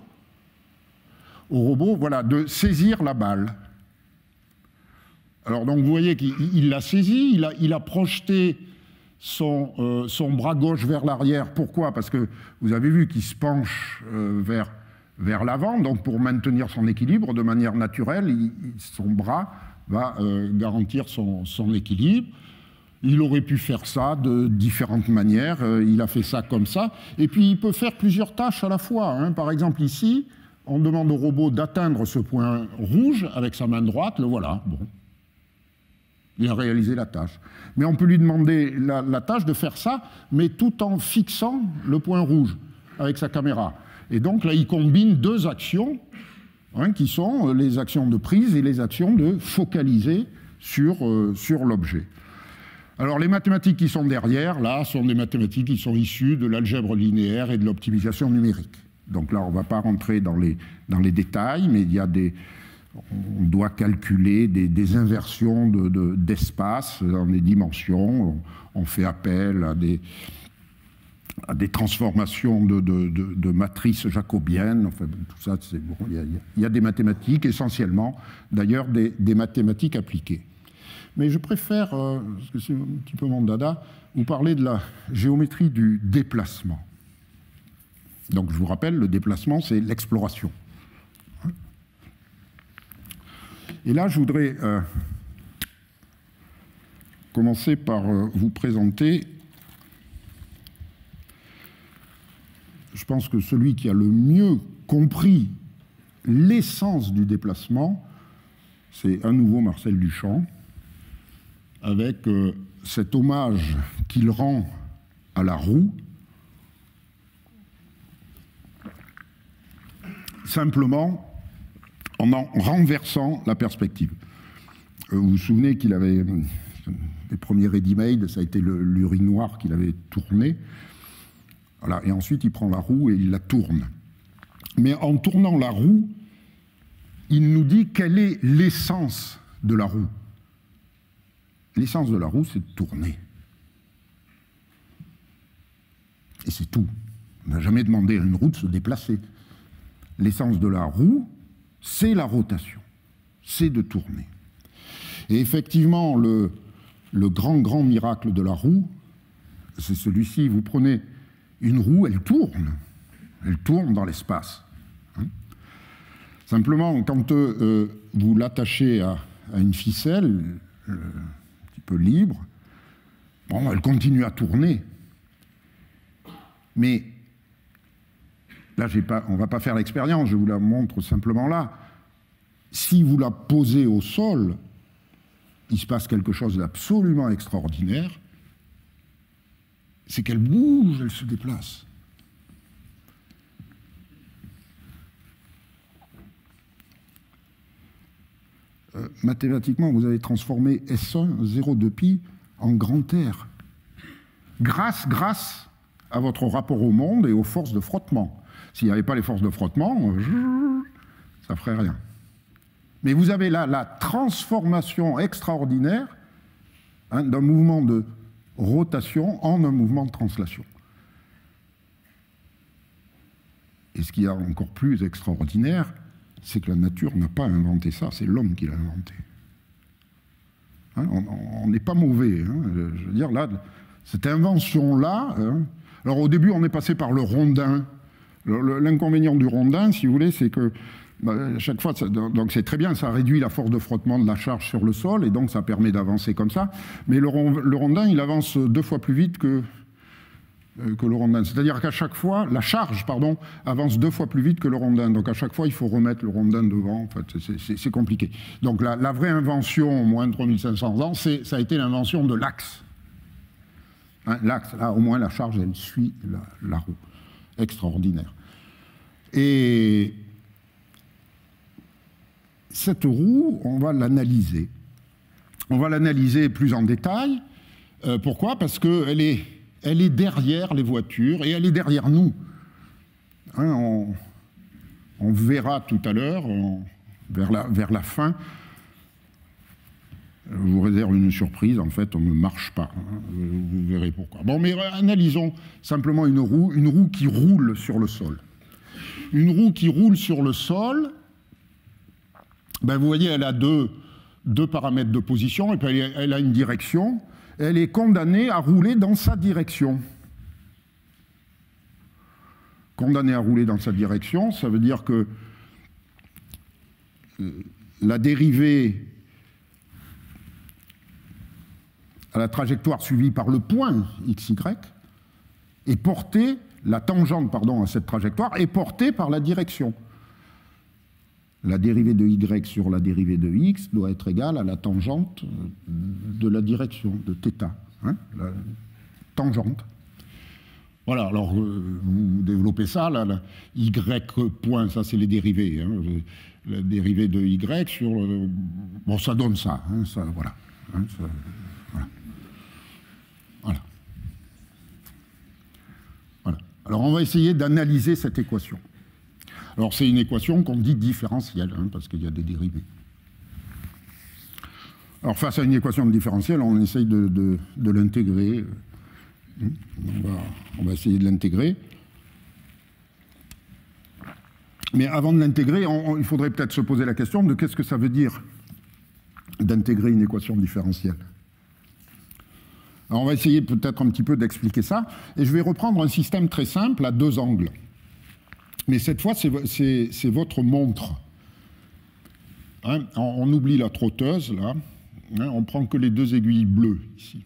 voilà, de saisir la balle. Alors, donc, vous voyez qu'il l'a saisie, il a projeté son bras gauche vers l'arrière. Pourquoi? Parce que vous avez vu qu'il se penche vers l'avant, donc pour maintenir son équilibre de manière naturelle, son bras va garantir son équilibre. Il aurait pu faire ça de différentes manières, il a fait ça comme ça, et puis il peut faire plusieurs tâches à la fois, hein. Par exemple ici, on demande au robot d'atteindre ce point rouge avec sa main droite, le voilà, bon. Il a réalisé la tâche. Mais on peut lui demander la tâche de faire ça, mais tout en fixant le point rouge avec sa caméra. Et donc là, il combine deux actions, hein, qui sont les actions de prise et les actions de focaliser sur l'objet. Alors les mathématiques qui sont derrière, là, sont des mathématiques qui sont issues de l'algèbre linéaire et de l'optimisation numérique. Donc là, on ne va pas rentrer dans les détails, mais il y a on doit calculer des inversions d'espace dans les dimensions. On fait appel à des transformations de matrices jacobiennes. Enfin, tout ça, c'est bon. Il y a des mathématiques, essentiellement, d'ailleurs, des mathématiques appliquées. Mais je préfère, parce que c'est un petit peu mon dada, vous parler de la géométrie du déplacement. Donc, je vous rappelle, le déplacement, c'est l'exploration. Et là, je voudrais commencer par vous présenter, je pense que celui qui a le mieux compris l'essence du déplacement, c'est à nouveau Marcel Duchamp, avec cet hommage qu'il rend à la roue, simplement en renversant la perspective. Vous vous souvenez qu'il avait, les premiers ready-made, ça a été l'urinoir qu'il avait tourné, voilà, et ensuite il prend la roue et il la tourne. Mais en tournant la roue, il nous dit quelle est l'essence de la roue. L'essence de la roue, c'est de tourner. Et c'est tout. On n'a jamais demandé à une roue de se déplacer. L'essence de la roue, c'est la rotation, c'est de tourner. Et effectivement, le grand miracle de la roue, c'est celui-ci. Vous prenez une roue, elle tourne dans l'espace. Hein. Simplement, quand vous l'attachez à une ficelle, un petit peu libre, bon, elle continue à tourner. Mais là, on ne va pas faire l'expérience, je vous la montre simplement là. Si vous la posez au sol, il se passe quelque chose d'absolument extraordinaire, c'est qu'elle bouge, elle se déplace. Mathématiquement, vous avez transformé S1, 0,2π, en grand R. Grâce à votre rapport au monde et aux forces de frottement. S'il n'y avait pas les forces de frottement, ça ne ferait rien. Mais vous avez là la transformation extraordinaire, hein, d'un mouvement de rotation en un mouvement de translation. Et ce qui est encore plus extraordinaire, c'est que la nature n'a pas inventé ça, c'est l'homme qui l'a inventé. Hein, on n'est pas mauvais. Hein, je veux dire, là, cette invention-là... Hein, alors au début, on est passé par le rondin. L'inconvénient du rondin, si vous voulez, c'est que à chaque fois, donc c'est très bien, ça réduit la force de frottement de la charge sur le sol, et donc ça permet d'avancer comme ça. Mais le rondin, il avance 2 fois plus vite que le rondin. C'est-à-dire qu'à chaque fois, la charge, pardon, avance 2 fois plus vite que le rondin. Donc à chaque fois, il faut remettre le rondin devant. En fait, c'est compliqué. Donc la vraie invention, moins de 3500 ans, ça a été l'invention de l'axe. Hein, l'axe, là, au moins, la charge, elle suit la roue. Extraordinaire. Et cette roue, on va l'analyser. On va l'analyser plus en détail. Pourquoi? Parce qu'elle est derrière les voitures et elle est derrière nous. Hein, on verra tout à l'heure, vers la fin. Je vous réserve une surprise, en fait, on ne marche pas. Hein, vous verrez pourquoi. Bon, mais analysons simplement une roue qui roule sur le sol. Une roue qui roule sur le sol, ben vous voyez, elle a deux paramètres de position, et puis elle a une direction, elle est condamnée à rouler dans sa direction. Condamnée à rouler dans sa direction, ça veut dire que la dérivée à la trajectoire suivie par le point xy est portée, la tangente pardon, à cette trajectoire est portée par la direction. La dérivée de y sur la dérivée de x doit être égale à la tangente de la direction, de θ, hein, la tangente. Voilà, alors vous développez ça, là, y point, ça c'est les dérivés, hein, la dérivée de y sur... bon, ça donne ça, hein, ça voilà. Hein, ça, voilà. Voilà. Voilà. Alors on va essayer d'analyser cette équation. Alors c'est une équation qu'on dit différentielle, hein, parce qu'il y a des dérivés. Alors face à une équation différentielle, on essaye de l'intégrer. On va essayer de l'intégrer. Mais avant de l'intégrer, il faudrait peut-être se poser la question de qu'est-ce que ça veut dire d'intégrer une équation différentielle. Alors on va essayer peut-être un petit peu d'expliquer ça. Et je vais reprendre un système très simple à deux angles. Mais cette fois, c'est votre montre. Hein, on oublie la trotteuse, là. Hein, on prend que les deux aiguilles bleues, ici.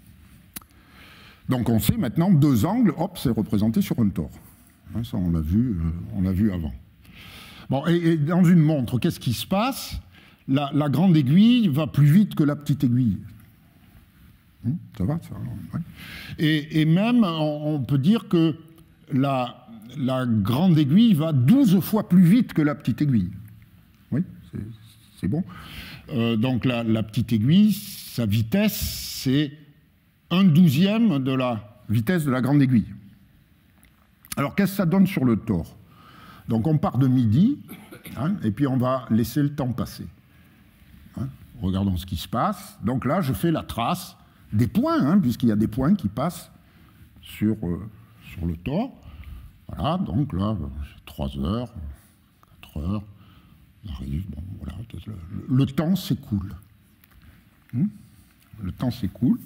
Donc on sait maintenant, deux angles, hop, c'est représenté sur un tore. Hein, ça, on l'a vu avant. Bon, et dans une montre, qu'est-ce qui se passe? La grande aiguille va plus vite que la petite aiguille. Ça va, ça, ouais. Et même, on peut dire que la grande aiguille va 12 fois plus vite que la petite aiguille. Oui, c'est bon. Donc la petite aiguille, sa vitesse, c'est 1/12e de la vitesse de la grande aiguille. Alors qu'est-ce que ça donne sur le tore? Donc on part de midi, hein, et puis on va laisser le temps passer. Hein, regardons ce qui se passe. Donc là, je fais la trace des points, hein, puisqu'il y a des points qui passent sur le tore. Voilà, donc là, 3 heures, 4 heures, on arrive, bon, voilà, le temps s'écoule. Le temps s'écoule.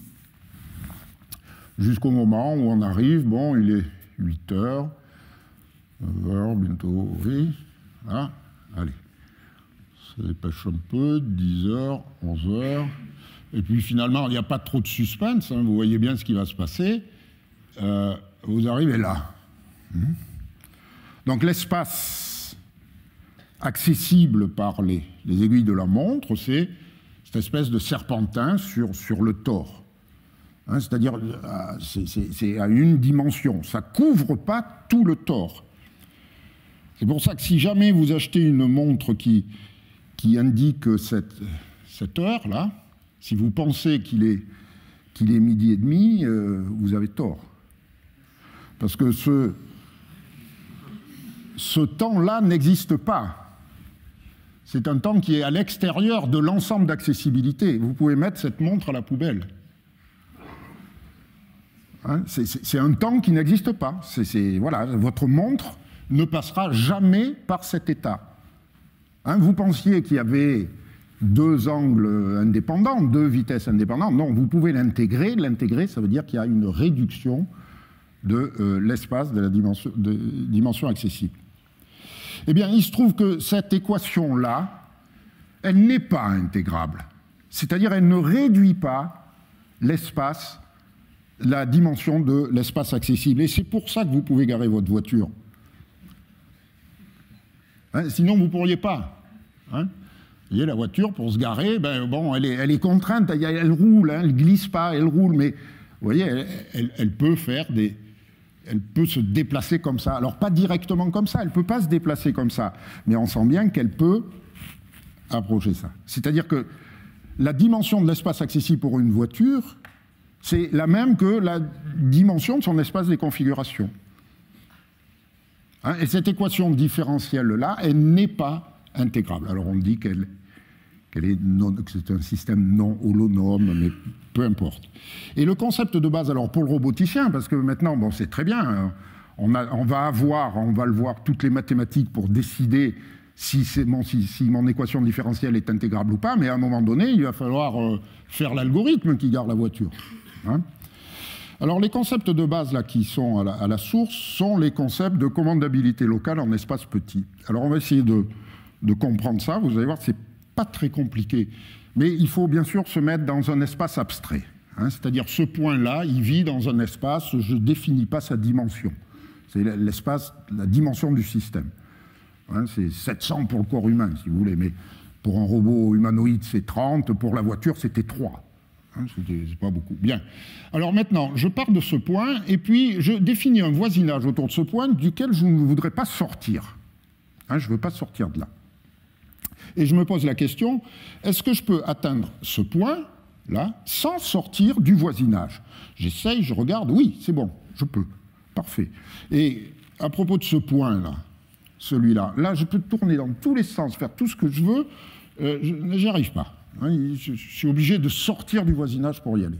Jusqu'au moment où on arrive, bon, il est 8 heures, 9 heures, bientôt, oui, voilà, allez, ça dépêche un peu, 10 heures, 11 heures, et puis finalement, il n'y a pas trop de suspense, hein, vous voyez bien ce qui va se passer, vous arrivez là. Donc l'espace accessible par les aiguilles de la montre, c'est cette espèce de serpentin sur le tore. Hein, c'est-à-dire, c'est à une dimension. Ça ne couvre pas tout le tore. C'est pour ça que si jamais vous achetez une montre qui indique cette heure-là, si vous pensez qu'il est midi et demi, vous avez tort. Parce que ce temps-là n'existe pas. C'est un temps qui est à l'extérieur de l'ensemble d'accessibilité. Vous pouvez mettre cette montre à la poubelle. Hein, c'est un temps qui n'existe pas. Voilà, votre montre ne passera jamais par cet état. Hein, vous pensiez qu'il y avait deux angles indépendants, deux vitesses indépendantes. Non, vous pouvez l'intégrer. L'intégrer, ça veut dire qu'il y a une réduction de l'espace de la dimension accessible. Eh bien, il se trouve que cette équation-là, elle n'est pas intégrable. C'est-à-dire, elle ne réduit pas l'espace, la dimension de l'espace accessible. Et c'est pour ça que vous pouvez garer votre voiture. Hein, sinon, vous ne pourriez pas. Hein, vous voyez, la voiture, pour se garer, ben, bon, elle est contrainte, elle roule, hein, elle ne glisse pas, elle roule, mais vous voyez, elle peut faire des... Elle peut se déplacer comme ça. Alors, pas directement comme ça, elle ne peut pas se déplacer comme ça. Mais on sent bien qu'elle peut approcher ça. C'est-à-dire que la dimension de l'espace accessible pour une voiture, c'est la même que la dimension de son espace de configuration. Hein, et cette équation différentielle-là, elle n'est pas intégrable. Alors, on dit que c'est un système non holonome, mais peu importe. Et le concept de base, alors pour le roboticien, parce que maintenant, bon, c'est très bien, hein, on va le voir, toutes les mathématiques pour décider si mon équation différentielle est intégrable ou pas, mais à un moment donné, il va falloir faire l'algorithme qui gare la voiture. Hein. Alors les concepts de base là, qui sont à la source sont les concepts de commandabilité locale en espace petit. Alors on va essayer de comprendre ça, vous allez voir, c'est pas très compliqué. Mais il faut bien sûr se mettre dans un espace abstrait. Hein, c'est-à-dire ce point-là, il vit dans un espace, je ne définis pas sa dimension. C'est l'espace, la dimension du système. Hein, c'est 700 pour le corps humain, si vous voulez, mais pour un robot humanoïde, c'est 30, pour la voiture, c'était 3. Hein, c'est pas beaucoup. Bien. Alors maintenant, je pars de ce point, et puis je définis un voisinage autour de ce point duquel je ne voudrais pas sortir. Hein, je ne veux pas sortir de là. Et je me pose la question, est-ce que je peux atteindre ce point-là sans sortir du voisinage? J'essaye, je regarde, oui, c'est bon, je peux. Parfait. Et à propos de ce point-là, celui-là, là, je peux tourner dans tous les sens, faire tout ce que je veux, j'y arrive pas. Hein, je suis obligé de sortir du voisinage pour y aller.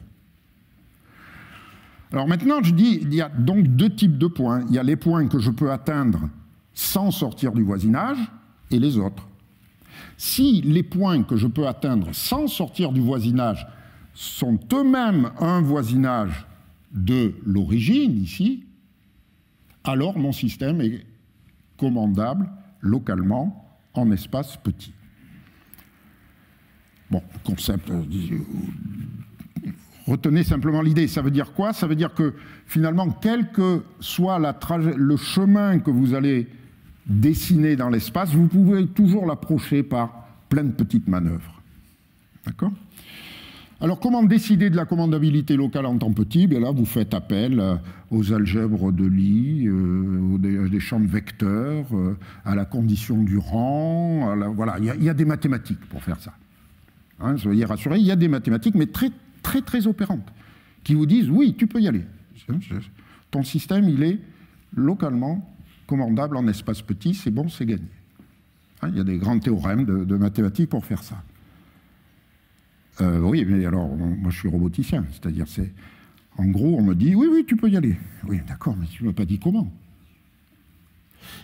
Alors maintenant, je dis, il y a donc deux types de points. Il y a les points que je peux atteindre sans sortir du voisinage et les autres. Si les points que je peux atteindre sans sortir du voisinage sont eux-mêmes un voisinage de l'origine, ici, alors mon système est commandable localement en espace petit. Bon, concept, retenez simplement l'idée. Ça veut dire quoi? Ça veut dire que finalement, quel que soit le chemin que vous allez dessiner dans l'espace, vous pouvez toujours l'approcher par plein de petites manœuvres. D'accord? Alors, comment décider de la commandabilité locale en temps petit? Bien là, vous faites appel aux algèbres de Lie, des champs de vecteurs, à la condition du rang. Voilà, il y a des mathématiques pour faire ça. Hein, soyez rassurés, il y a des mathématiques, mais très, très, très opérantes, qui vous disent, oui, tu peux y aller. Ton système, il est localement commandable en espace petit, c'est bon, c'est gagné. Hein, il y a des grands théorèmes de mathématiques pour faire ça. Oui, mais alors, moi je suis roboticien, c'est-à-dire, en gros, on me dit, oui, oui, tu peux y aller. Oui, d'accord, mais tu ne m'as pas dit comment.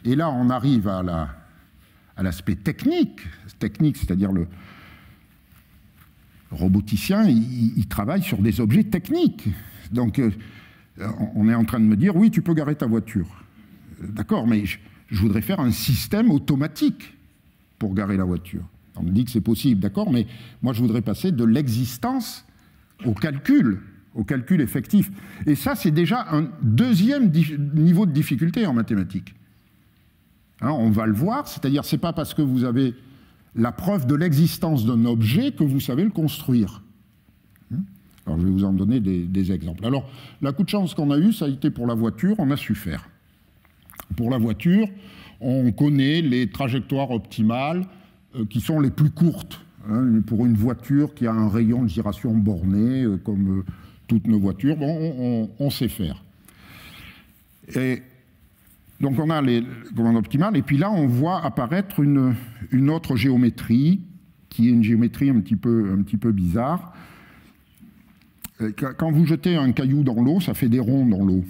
Et là, on arrive à l'aspect technique, c'est-à-dire le roboticien, il travaille sur des objets techniques. Donc, on est en train de me dire, oui, tu peux garer ta voiture. D'accord, mais je voudrais faire un système automatique pour garer la voiture. On me dit que c'est possible, d'accord, mais moi je voudrais passer de l'existence au calcul effectif. Et ça, c'est déjà un deuxième niveau de difficulté en mathématiques. Hein, on va le voir, c'est-à-dire c'est pas parce que vous avez la preuve de l'existence d'un objet que vous savez le construire. Alors je vais vous en donner des exemples. Alors, la coup de chance qu'on a eu, ça a été pour la voiture, on a su faire. Pour la voiture, on connaît les trajectoires optimales qui sont les plus courtes, hein, pour une voiture qui a un rayon de giration borné, comme toutes nos voitures, bon, on sait faire. Et donc on a les commandes optimales, et puis là on voit apparaître une autre géométrie, qui est une géométrie un petit peu bizarre. Quand vous jetez un caillou dans l'eau, ça fait des ronds dans l'eau.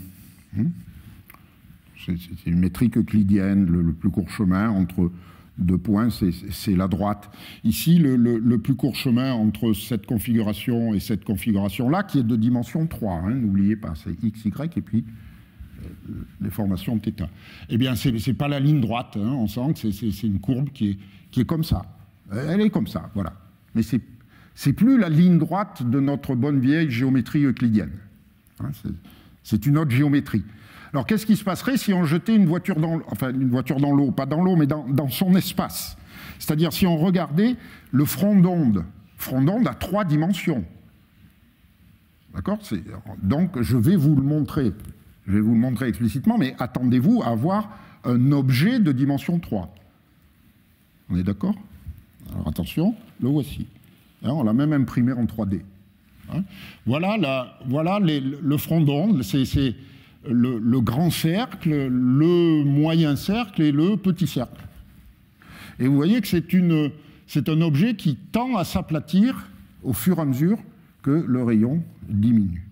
C'est une métrique euclidienne, le plus court chemin entre deux points, c'est la droite. Ici, le plus court chemin entre cette configuration et cette configuration-là, qui est de dimension 3, hein, n'oubliez pas, c'est x, y, et puis les formations θ. Eh bien, c'est pas la ligne droite, hein, on sent que c'est une courbe qui est comme ça. Elle est comme ça, voilà. Mais c'est plus la ligne droite de notre bonne vieille géométrie euclidienne. Hein, c'est une autre géométrie. Alors, qu'est-ce qui se passerait si on jetait une voiture dans l'eau, pas dans l'eau, mais dans son espace? C'est-à-dire si on regardait le front d'onde. Front d'onde à 3 dimensions. D'accord? Donc, je vais vous le montrer. Je vais vous le montrer explicitement, mais attendez-vous à avoir un objet de dimension 3. On est d'accord? Alors, attention, le voici. Hein, on l'a même imprimé en 3D. Hein, voilà le front d'onde, c'est le grand cercle, le moyen cercle et le petit cercle. Et vous voyez que c'est un objet qui tend à s'aplatir au fur et à mesure que le rayon diminue.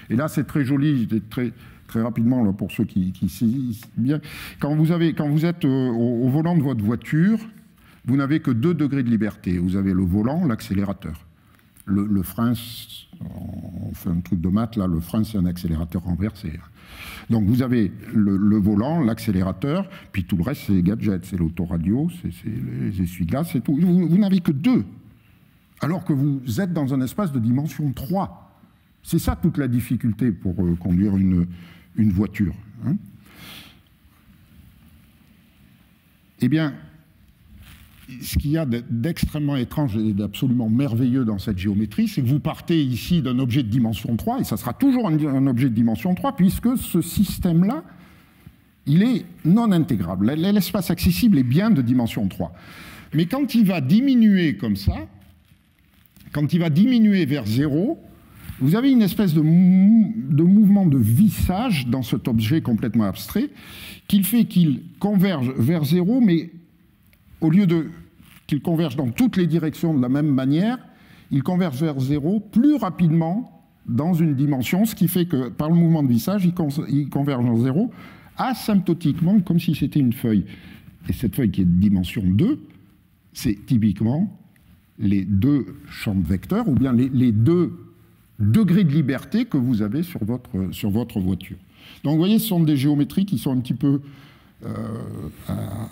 Et là, c'est très joli, très, très rapidement, là, pour ceux qui saisissent bien. Quand vous êtes au volant de votre voiture, vous n'avez que 2 degrés de liberté. Vous avez le volant, l'accélérateur. Le frein, on fait un truc de maths, là, le frein, c'est un accélérateur renversé. Donc vous avez le volant, l'accélérateur, puis tout le reste, c'est les gadgets, c'est l'autoradio, c'est les essuie-glaces, c'est tout. Vous n'avez que 2, alors que vous êtes dans un espace de dimension 3. C'est ça toute la difficulté pour conduire une voiture. Hein. Eh bien, ce qu'il y a d'extrêmement étrange et d'absolument merveilleux dans cette géométrie, c'est que vous partez ici d'un objet de dimension 3, et ça sera toujours un objet de dimension 3, puisque ce système-là, il est non intégrable. L'espace accessible est bien de dimension 3. Mais quand il va diminuer comme ça, quand il va diminuer vers 0, vous avez une espèce de mouvement de vissage dans cet objet complètement abstrait, qui fait qu'il converge vers 0, mais au lieu qu'il converge dans toutes les directions de la même manière, il converge vers 0 plus rapidement dans une dimension, ce qui fait que par le mouvement de vissage, il converge en 0 asymptotiquement, comme si c'était une feuille. Et cette feuille qui est de dimension 2, c'est typiquement les 2 champs de vecteurs, ou bien les 2 degrés de liberté que vous avez sur votre voiture. Donc vous voyez, ce sont des géométries qui sont un petit peu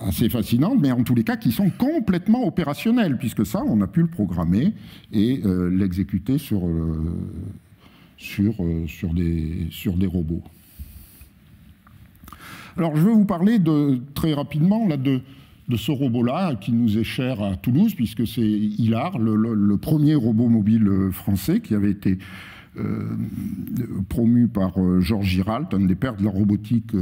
assez fascinantes, mais en tous les cas qui sont complètement opérationnelles, puisque ça, on a pu le programmer et l'exécuter sur des robots. Alors je vais vous parler très rapidement là, de ce robot-là, qui nous est cher à Toulouse, puisque c'est Hilard, le premier robot mobile français, qui avait été promu par Georges Giralt, un des pères de la robotique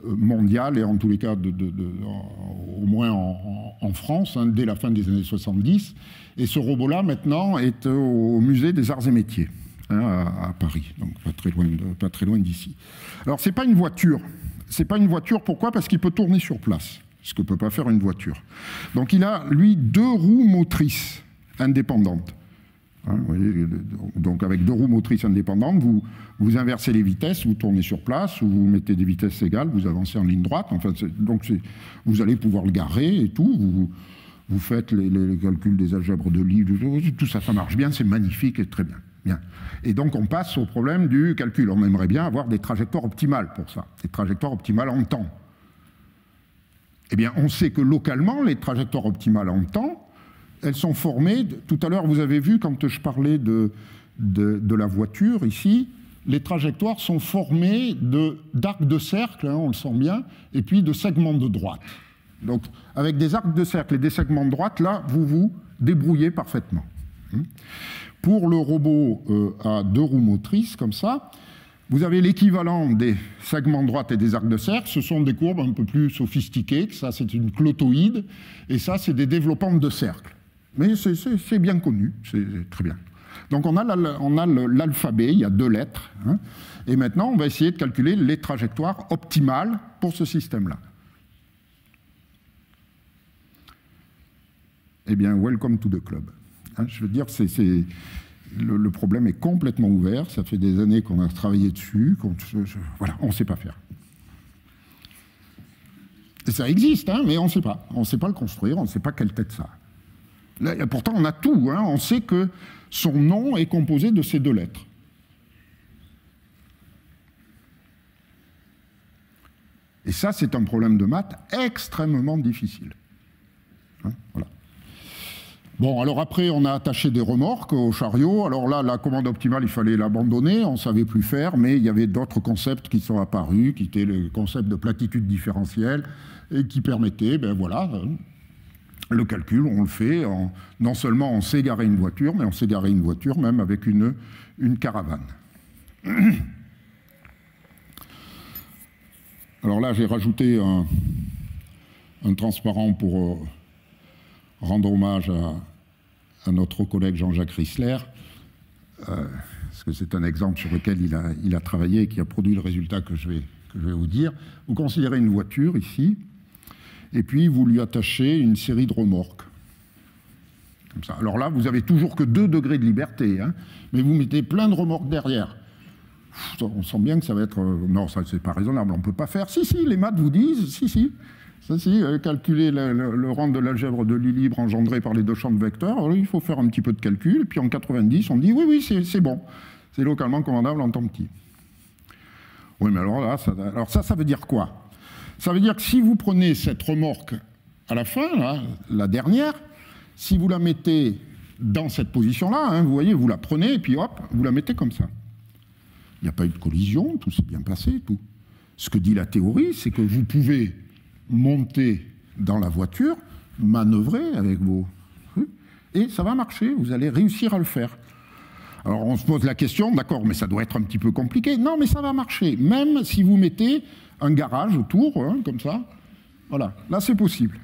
mondiale, et en tous les cas, au moins en France, hein, dès la fin des années 70. Et ce robot-là, maintenant, est au musée des Arts et Métiers, hein, à Paris, donc pas très loin d'ici. Alors, c'est pas une voiture. C'est pas une voiture, pourquoi? Parce qu'il peut tourner sur place, ce que ne peut pas faire une voiture. Donc, il a, lui, 2 roues motrices indépendantes. Hein, vous voyez, donc avec 2 roues motrices indépendantes, vous inversez les vitesses, vous tournez sur place, ou vous mettez des vitesses égales, vous avancez en ligne droite. Enfin, donc vous allez pouvoir le garer et tout. Vous faites les calculs des algèbres de Lie, tout ça, ça marche bien, c'est magnifique et très bien. Bien. Et donc on passe au problème du calcul. On aimerait bien avoir des trajectoires optimales pour ça, des trajectoires optimales en temps. Eh bien, on sait que localement, les trajectoires optimales en temps, elles sont formées, tout à l'heure vous avez vu quand je parlais de la voiture ici, les trajectoires sont formées d'arcs de cercle, hein, on le sent bien, et puis de segments de droite. Donc avec des arcs de cercle et des segments de droite, là vous vous débrouillez parfaitement. Pour le robot à 2 roues motrices comme ça, vous avez l'équivalent des segments de droite et des arcs de cercle, ce sont des courbes un peu plus sophistiquées, ça c'est une clotoïde, et ça c'est des développantes de cercle. Mais c'est bien connu, c'est très bien. Donc on a l'alphabet, il y a 2 lettres, hein, et maintenant on va essayer de calculer les trajectoires optimales pour ce système-là. Eh bien, welcome to the club. Hein, je veux dire, le problème est complètement ouvert, ça fait des années qu'on a travaillé dessus, voilà, on ne sait pas faire. Et ça existe, hein, mais on ne sait pas. On ne sait pas le construire, on ne sait pas quelle tête ça a. Là, pourtant, on a tout. Hein. On sait que son nom est composé de ces 2 lettres. Et ça, c'est un problème de maths extrêmement difficile. Hein, voilà. Bon, alors après, on a attaché des remorques au chariot. Alors là, la commande optimale, il fallait l'abandonner. On ne savait plus faire, mais il y avait d'autres concepts qui sont apparus, qui étaient le concept de platitude différentielle, et qui permettaient, ben voilà... Le calcul, on le fait, non seulement on sait garer une voiture, mais on sait garer une voiture même avec une caravane. Alors là, j'ai rajouté un transparent pour rendre hommage à notre collègue Jean-Jacques Rissler, parce que c'est un exemple sur lequel il a travaillé et qui a produit le résultat que je vais vous dire. Vous considérez une voiture ici, et puis vous lui attachez une série de remorques. Comme ça. Alors là, vous n'avez toujours que 2 degrés de liberté, hein, mais vous mettez plein de remorques derrière. On sent bien que ça va être... non, ça c'est pas raisonnable, on ne peut pas faire. Si, les maths vous disent, si, Ça, si, calculer le rang de l'algèbre de Lie libre engendré par les deux champs de vecteurs, alors, il faut faire un petit peu de calcul, et puis en 90, on dit oui, c'est bon. C'est localement commandable en temps petit. Oui, mais alors là, ça veut dire quoi? Ça veut dire que si vous prenez cette remorque à la fin, là, la dernière, si vous la mettez dans cette position-là, hein, vous voyez, vous la prenez, et puis hop, vous la mettez comme ça. Il n'y a pas eu de collision, tout s'est bien passé, tout. Ce que dit la théorie, c'est que vous pouvez monter dans la voiture, manœuvrer avec vos trucs, et ça va marcher, vous allez réussir à le faire. Alors on se pose la question, d'accord, mais ça doit être un petit peu compliqué. Non, mais ça va marcher, même si vous mettez un garage autour, hein, comme ça. Voilà, là c'est possible.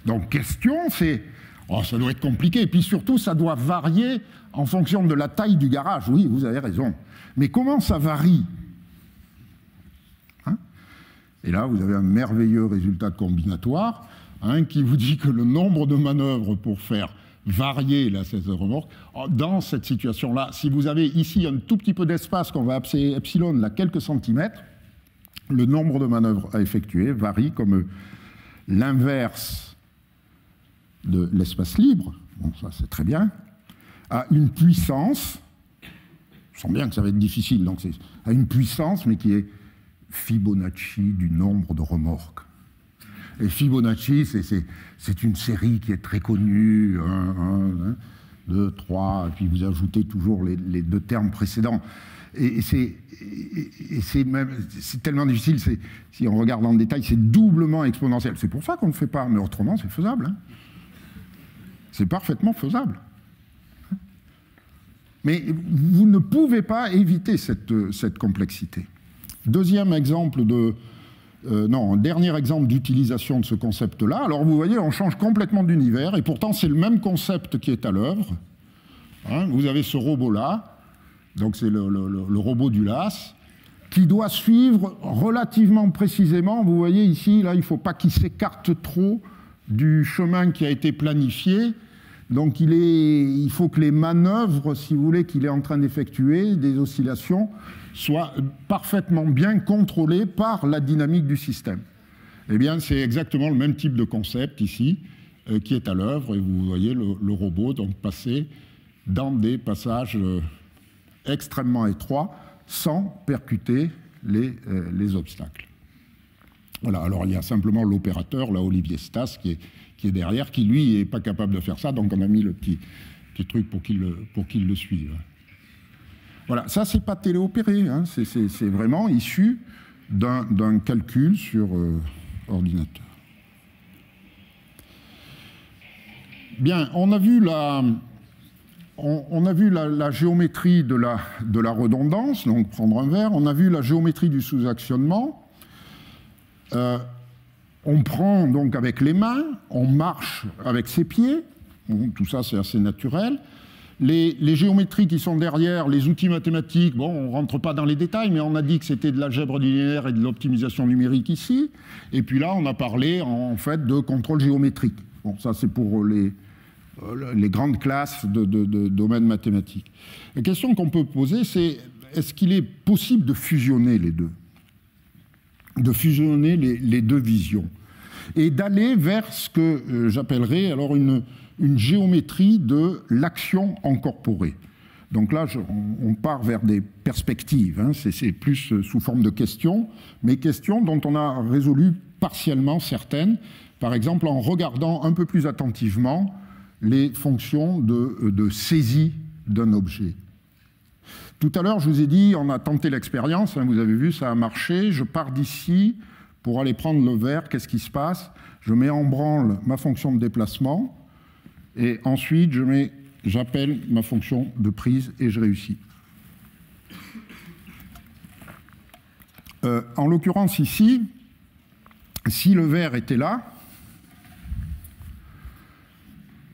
Donc question, c'est, oh, ça doit être compliqué, et puis surtout ça doit varier en fonction de la taille du garage. Oui, vous avez raison. Mais comment ça varie? Hein? Et là, vous avez un merveilleux résultat combinatoire, hein, qui vous dit que le nombre de manœuvres pour faire varier la cette remorque, dans cette situation-là, si vous avez ici un tout petit peu d'espace qu'on va appeler epsilon, là, quelques centimètres, le nombre de manœuvres à effectuer varie comme l'inverse de l'espace libre, bon, ça c'est très bien, à une puissance, je sens bien que ça va être difficile, donc c'est à une puissance, mais qui est Fibonacci du nombre de remorques. Et Fibonacci, c'est une série qui est très connue, 1, 2, 3, et puis vous ajoutez toujours les deux termes précédents. Et c'est tellement difficile, si on regarde en détail, c'est doublement exponentiel. C'est pour ça qu'on ne le fait pas, mais autrement c'est faisable. Hein. C'est parfaitement faisable. Mais vous ne pouvez pas éviter cette complexité. Deuxième exemple dernier exemple d'utilisation de ce concept-là. Alors vous voyez, on change complètement d'univers, et pourtant c'est le même concept qui est à l'œuvre. Hein, vous avez ce robot-là, donc c'est le robot du LAS, qui doit suivre relativement précisément, vous voyez ici, là, il ne faut pas qu'il s'écarte trop du chemin qui a été planifié. Donc il faut que les manœuvres, si vous voulez, qu'il est en train d'effectuer, des oscillations, soient parfaitement bien contrôlées par la dynamique du système. Eh bien, c'est exactement le même type de concept ici qui est à l'œuvre, et vous voyez le robot donc passer dans des passages extrêmement étroits sans percuter les obstacles. Voilà, alors il y a simplement l'opérateur, là, Olivier Stas, qui est derrière, qui lui n'est pas capable de faire ça, donc on a mis le petit truc pour qu'il le suive. Voilà, ça c'est pas téléopéré, hein, c'est vraiment issu d'un calcul sur ordinateur. Bien, on a vu la géométrie de la redondance, donc prendre un verre, on a vu la géométrie du sous-actionnement. On prend donc avec les mains, on marche avec ses pieds, bon, tout ça c'est assez naturel. Les géométries qui sont derrière, les outils mathématiques, bon, on ne rentre pas dans les détails, mais on a dit que c'était de l'algèbre linéaire et de l'optimisation numérique ici. Et puis là, on a parlé en fait de contrôle géométrique. Bon, ça c'est pour les grandes classes de domaines mathématiques. La question qu'on peut poser, c'est est-ce qu'il est possible de fusionner les deux? De fusionner les deux visions et d'aller vers ce que j'appellerais alors une géométrie de l'action incorporée. Donc là, on part vers des perspectives, hein, c'est plus sous forme de questions, mais questions dont on a résolu partiellement certaines, par exemple en regardant un peu plus attentivement les fonctions de saisie d'un objet. Tout à l'heure, je vous ai dit, on a tenté l'expérience, hein, vous avez vu, ça a marché, je pars d'ici pour aller prendre le verre, qu'est-ce qui se passe? Je mets en branle ma fonction de déplacement, et ensuite j'appelle ma fonction de prise et je réussis. En l'occurrence ici, si le verre était là,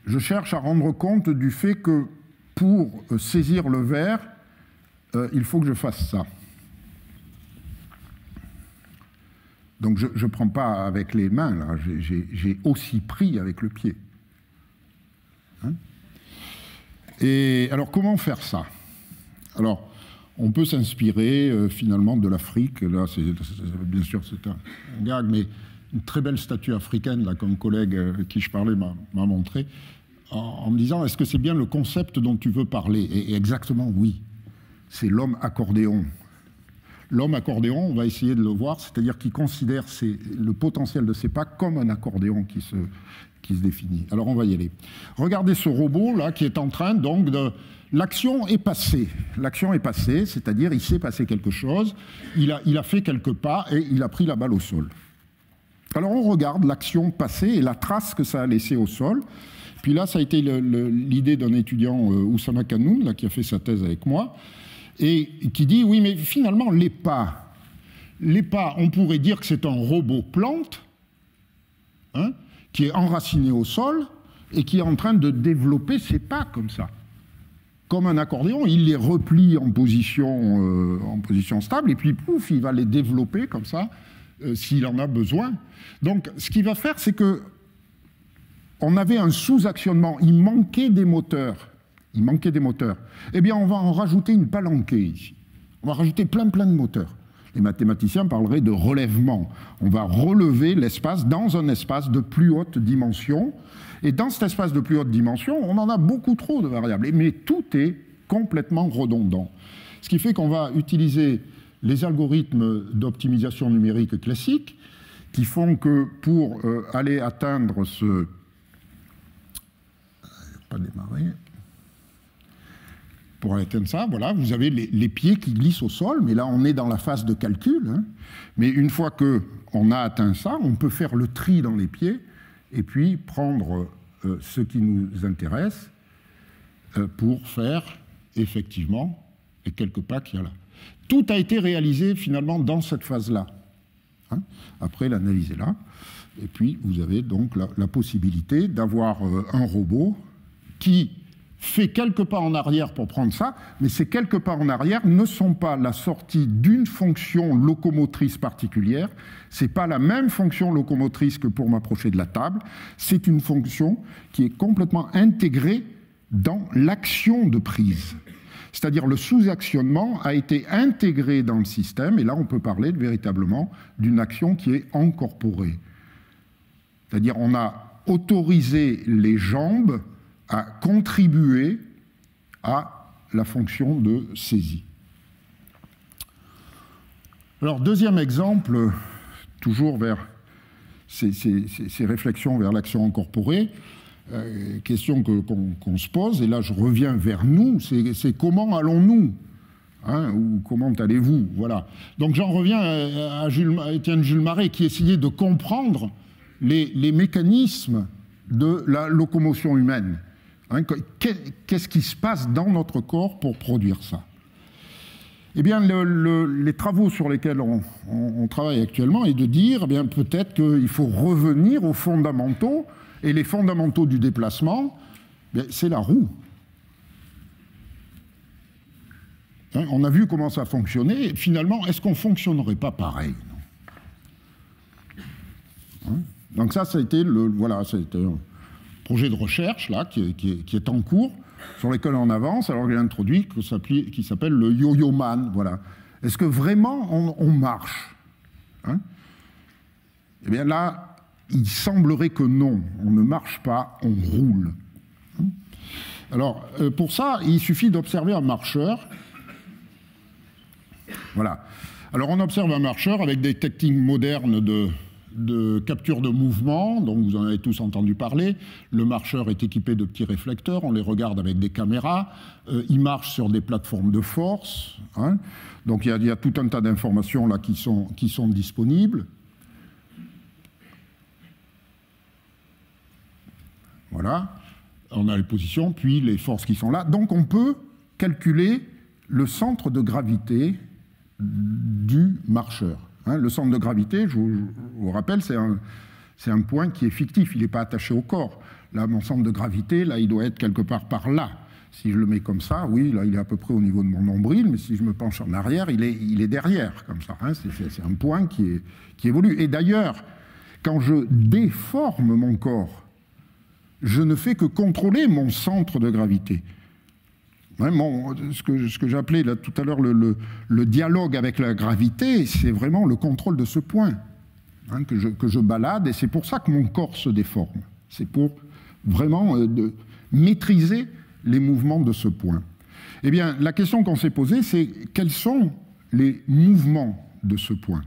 je cherche à rendre compte du fait que pour saisir le verre, il faut que je fasse ça. Donc je ne prends pas avec les mains, là, j'ai aussi pris avec le pied. Hein? Et alors comment faire ça? Alors on peut s'inspirer finalement de l'Afrique, là bien sûr c'est un gag, mais une très belle statue africaine, là, qu'un collègue qui je parlais m'a montré, en me disant, est-ce que c'est bien le concept dont tu veux parler? Et exactement, oui. C'est l'homme accordéon. L'homme accordéon, on va essayer de le voir, c'est-à-dire qu'il considère le potentiel de ses pas comme un accordéon qui se définit. Alors on va y aller. Regardez ce robot là qui est en train donc de... L'action est passée. L'action est passée, c'est-à-dire il s'est passé quelque chose, il a fait quelques pas et il a pris la balle au sol. Alors on regarde l'action passée et la trace que ça a laissée au sol. Puis là, ça a été l'idée d'un étudiant, Oussama Kanoun, là, qui a fait sa thèse avec moi, et qui dit, oui, mais finalement, les pas, on pourrait dire que c'est un robot plante, hein, qui est enraciné au sol, et qui est en train de développer ses pas comme ça. Comme un accordéon, il les replie en position stable, et puis pouf, il va les développer comme ça, s'il en a besoin. Donc, ce qu'il va faire, c'est que on avait un sous-actionnement, il manquait des moteurs. Eh bien, on va en rajouter une palanquée ici. On va rajouter plein de moteurs. Les mathématiciens parleraient de relèvement. On va relever l'espace dans un espace de plus haute dimension. Et dans cet espace de plus haute dimension, on en a beaucoup trop de variables. Mais tout est complètement redondant. Ce qui fait qu'on va utiliser les algorithmes d'optimisation numérique classiques qui font que pour aller atteindre ce... Pas démarrer. Pour atteindre ça, voilà, vous avez les pieds qui glissent au sol, mais là on est dans la phase de calcul. Hein. Mais une fois qu'on a atteint ça, on peut faire le tri dans les pieds et puis prendre ce qui nous intéresse pour faire effectivement les quelques pas qu'il y a là. Tout a été réalisé finalement dans cette phase-là. Hein. Après, l'analyse est là. Et puis vous avez donc la possibilité d'avoir un robot qui fait quelques pas en arrière pour prendre ça, mais ces quelques pas en arrière ne sont pas la sortie d'une fonction locomotrice particulière, ce n'est pas la même fonction locomotrice que pour m'approcher de la table, c'est une fonction qui est complètement intégrée dans l'action de prise. C'est-à-dire le sous-actionnement a été intégré dans le système, et là on peut parler véritablement d'une action qui est incorporée. C'est-à-dire on a autorisé les jambes à contribuer à la fonction de saisie. Alors, deuxième exemple, toujours vers ces réflexions vers l'action incorporée, question qu'on se pose, et là je reviens vers nous, c'est comment allons-nous, hein, ou comment allez-vous, voilà. Donc j'en reviens à Étienne Jules Marais qui essayait de comprendre les mécanismes de la locomotion humaine. Hein, qu'est-ce qui se passe dans notre corps pour produire ça? Eh bien, les travaux sur lesquels on travaille actuellement est de dire, eh bien, peut-être qu'il faut revenir aux fondamentaux, et les fondamentaux du déplacement, c'est la roue. Hein, on a vu comment ça fonctionnait, et finalement, est-ce qu'on ne fonctionnerait pas pareil? Hein? Donc ça a été voilà, c'était un projet de recherche là, qui est en cours, sur lequel on avance, alors il y a un introduit qui s'appelle le yo-yo man. Voilà. Est-ce que vraiment on marche, hein? Eh bien là, il semblerait que non, on ne marche pas, on roule. Alors, pour ça, il suffit d'observer un marcheur. Voilà. Alors, on observe un marcheur avec des techniques modernes de capture de mouvement, donc vous en avez tous entendu parler. Le marcheur est équipé de petits réflecteurs, on les regarde avec des caméras, il marche sur des plateformes de force, hein. Donc il y a tout un tas d'informations là qui sont disponibles. Voilà, on a les positions, puis les forces qui sont là. Donc on peut calculer le centre de gravité du marcheur. Hein, le centre de gravité, je vous rappelle, c'est un point qui est fictif, il n'est pas attaché au corps. Là, mon centre de gravité, là, il doit être quelque part par là. Si je le mets comme ça, oui, là, il est à peu près au niveau de mon nombril, mais si je me penche en arrière, il est derrière, comme ça. Hein, c'est un point qui évolue. Et d'ailleurs, quand je déforme mon corps, je ne fais que contrôler mon centre de gravité. Vraiment, ce que j'appelais tout à l'heure le dialogue avec la gravité, c'est vraiment le contrôle de ce point. hein, que je balade, et c'est pour ça que mon corps se déforme. C'est pour vraiment maîtriser les mouvements de ce point. Eh bien, la question qu'on s'est posée, c'est quels sont les mouvements de ce point?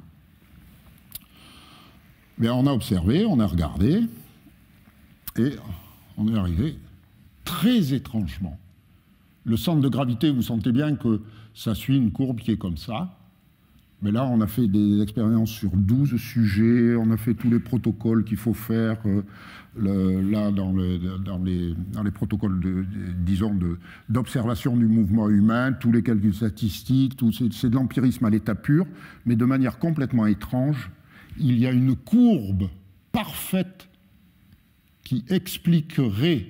Bien, on a observé, on a regardé, et on est arrivé très étrangement. Le centre de gravité, vous sentez bien que ça suit une courbe qui est comme ça. Mais là, on a fait des expériences sur 12 sujets, on a fait tous les protocoles qu'il faut faire, là, dans les protocoles, disons, d'observation du mouvement humain, tous les calculs statistiques, c'est de l'empirisme à l'état pur, mais de manière complètement étrange. Il y a une courbe parfaite qui expliquerait,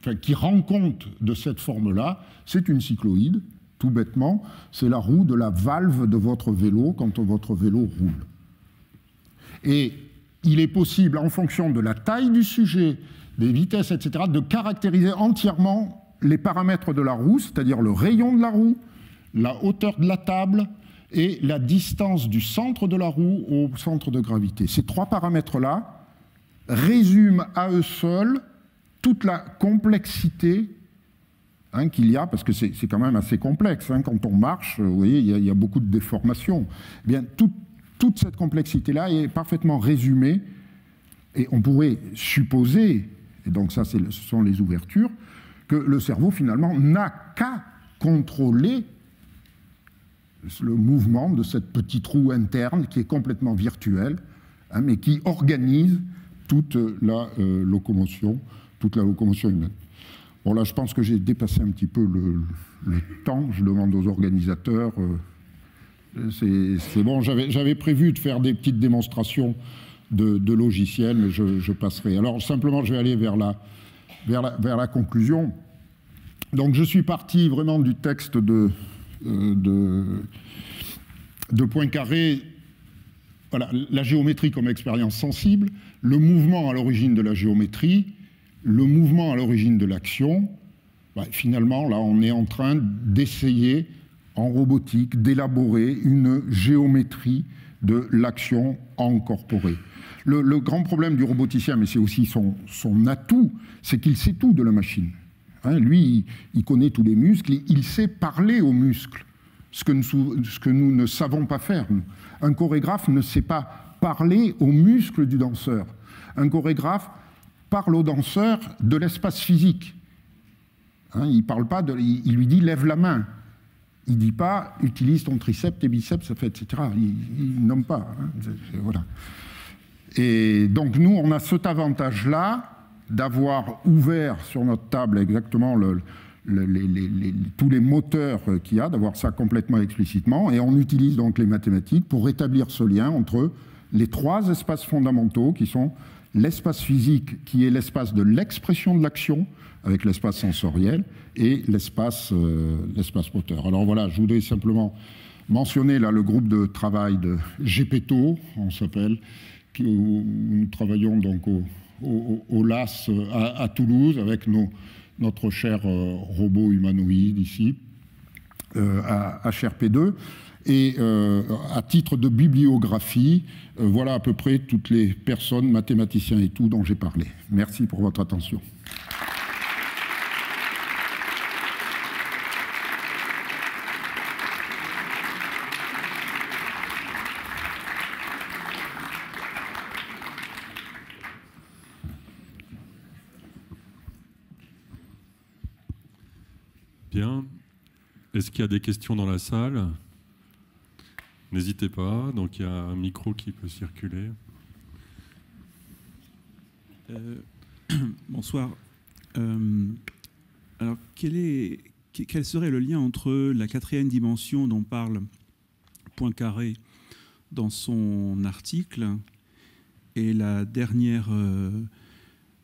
enfin, qui rend compte de cette forme-là. C'est une cycloïde. Tout bêtement, c'est la roue de la valve de votre vélo quand votre vélo roule. Et il est possible, en fonction de la taille du sujet, des vitesses, etc., de caractériser entièrement les paramètres de la roue, c'est-à-dire le rayon de la roue, la hauteur de la table et la distance du centre de la roue au centre de gravité. Ces trois paramètres-là résument à eux seuls toute la complexité qu'il y a, parce que c'est quand même assez complexe. Quand on marche, vous voyez, il y a beaucoup de déformations. Eh bien, toute cette complexité-là est parfaitement résumée, et on pourrait supposer, et donc ça, ce sont les ouvertures, que le cerveau, finalement, n'a qu'à contrôler le mouvement de cette petite roue interne qui est complètement virtuelle, mais qui organise toute la locomotion humaine. Bon, là, je pense que j'ai dépassé un petit peu le temps. Je demande aux organisateurs. C'est bon, j'avais prévu de faire des petites démonstrations de logiciels, mais je passerai. Alors, simplement, je vais aller vers la conclusion. Donc, je suis parti vraiment du texte de Poincaré. Voilà, la géométrie comme expérience sensible, le mouvement à l'origine de la géométrie, le mouvement à l'origine de l'action. Finalement, là, on est en train d'essayer, en robotique, d'élaborer une géométrie de l'action incorporée. Le grand problème du roboticien, mais c'est aussi son atout, c'est qu'il sait tout de la machine. Lui, il connaît tous les muscles, il sait parler aux muscles, ce que nous ne savons pas faire. Un chorégraphe ne sait pas parler aux muscles du danseur. Un chorégraphe parle au danseur de l'espace physique. Il parle pas il lui dit lève la main. Il dit pas utilise ton triceps, tes biceps, etc. Il nomme pas. Voilà. Et donc nous, on a cet avantage-là d'avoir ouvert sur notre table exactement tous les moteurs qu'il y a, d'avoir ça complètement explicitement, et on utilise donc les mathématiques pour établir ce lien entre les trois espaces fondamentaux qui sont l'espace physique, qui est l'espace de l'expression de l'action, avec l'espace sensoriel, et l'espace moteur. Alors voilà, je voudrais simplement mentionner là le groupe de travail de GEPETO, on s'appelle, où nous travaillons donc au LAS à Toulouse, avec notre cher robot humanoïde ici, à HRP2. Et à titre de bibliographie, voilà à peu près toutes les personnes, mathématiciens et tout, dont j'ai parlé. Merci pour votre attention. Bien. Est-ce qu'il y a des questions dans la salle ? N'hésitez pas, donc il y a un micro qui peut circuler. Bonsoir. Alors, quel serait le lien entre la quatrième dimension dont parle Poincaré dans son article et la dernière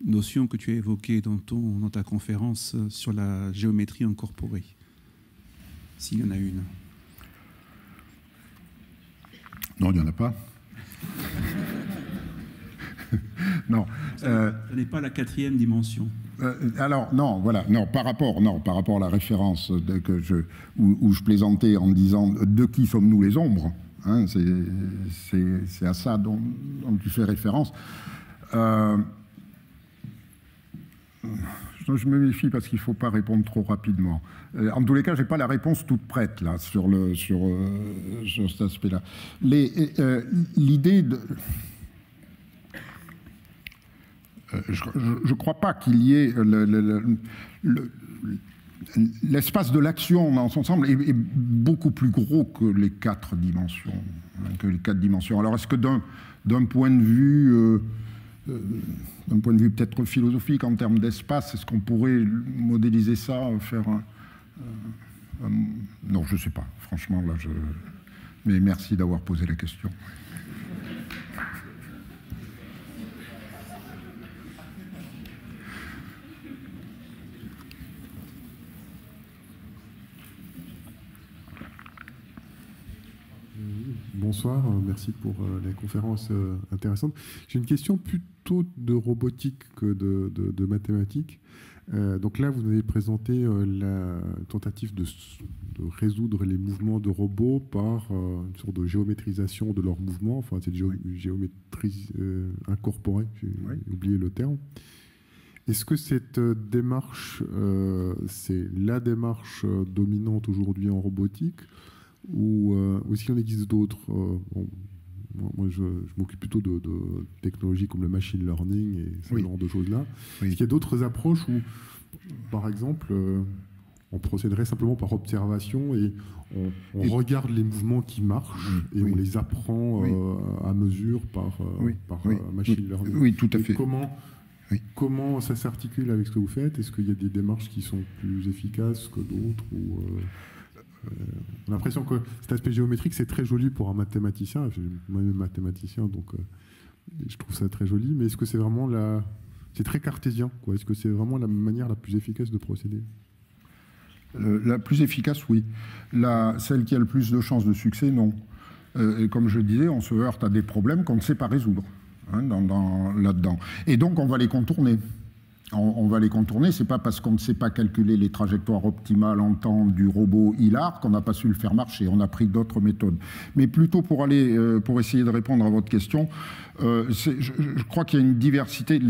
notion que tu as évoquée dans ta conférence sur la géométrie incorporée, s'il y en a une? Non, il n'y en a pas. Non. Ce n'est pas la quatrième dimension. Alors, non, voilà. Non, par rapport à la référence où je plaisantais en disant « De qui sommes-nous les ombres ?» Hein, c'est à ça dont tu fais référence. Je me méfie parce qu'il ne faut pas répondre trop rapidement. En tous les cas, je n'ai pas la réponse toute prête là, sur cet aspect-là. L'idée de... je ne crois pas qu'il y ait... L'espace de l'action dans son ensemble est beaucoup plus gros que les 4 dimensions. Alors, est-ce que d'un point de vue... d'un point de vue peut-être philosophique en termes d'espace, est-ce qu'on pourrait modéliser ça, faire non, je ne sais pas, franchement, là, mais merci d'avoir posé la question. Bonsoir, merci pour la conférence intéressante. J'ai une question plutôt de robotique que de mathématiques. Donc là, vous avez présenté la tentative de résoudre les mouvements de robots par une sorte de géométrisation de leurs mouvements, enfin c'est géométrie incorporée, j'ai oublié le terme. Est-ce que cette démarche, c'est la démarche dominante aujourd'hui en robotique, ou est-ce qu'il en existe d'autres? Moi, je m'occupe plutôt de technologies comme le machine learning et ce genre de choses-là. Est-ce qu'il y a d'autres approches où, par exemple, on procéderait simplement par observation et on regarde les mouvements qui marchent et on les apprend à mesure par machine learning? Oui, tout à fait. Comment ça s'articule avec ce que vous faites? Est-ce qu'il y a des démarches qui sont plus efficaces que d'autres, ou on a l'impression que cet aspect géométrique, c'est très joli pour un mathématicien. Je suis moi-même mathématicien, donc je trouve ça très joli. Mais est-ce que c'est vraiment c'est très cartésien, quoi? Est-ce que c'est vraiment la manière la plus efficace de procéder? La plus efficace, oui. Celle qui a le plus de chances de succès, non. Et comme je disais, on se heurte à des problèmes qu'on ne sait pas résoudre là-dedans. Et donc, on va les contourner. On va les contourner, c'est pas parce qu'on ne sait pas calculer les trajectoires optimales en temps du robot Hilard qu'on n'a pas su le faire marcher. On a pris d'autres méthodes. Mais plutôt pour essayer de répondre à votre question, je crois qu'il y a une diversité.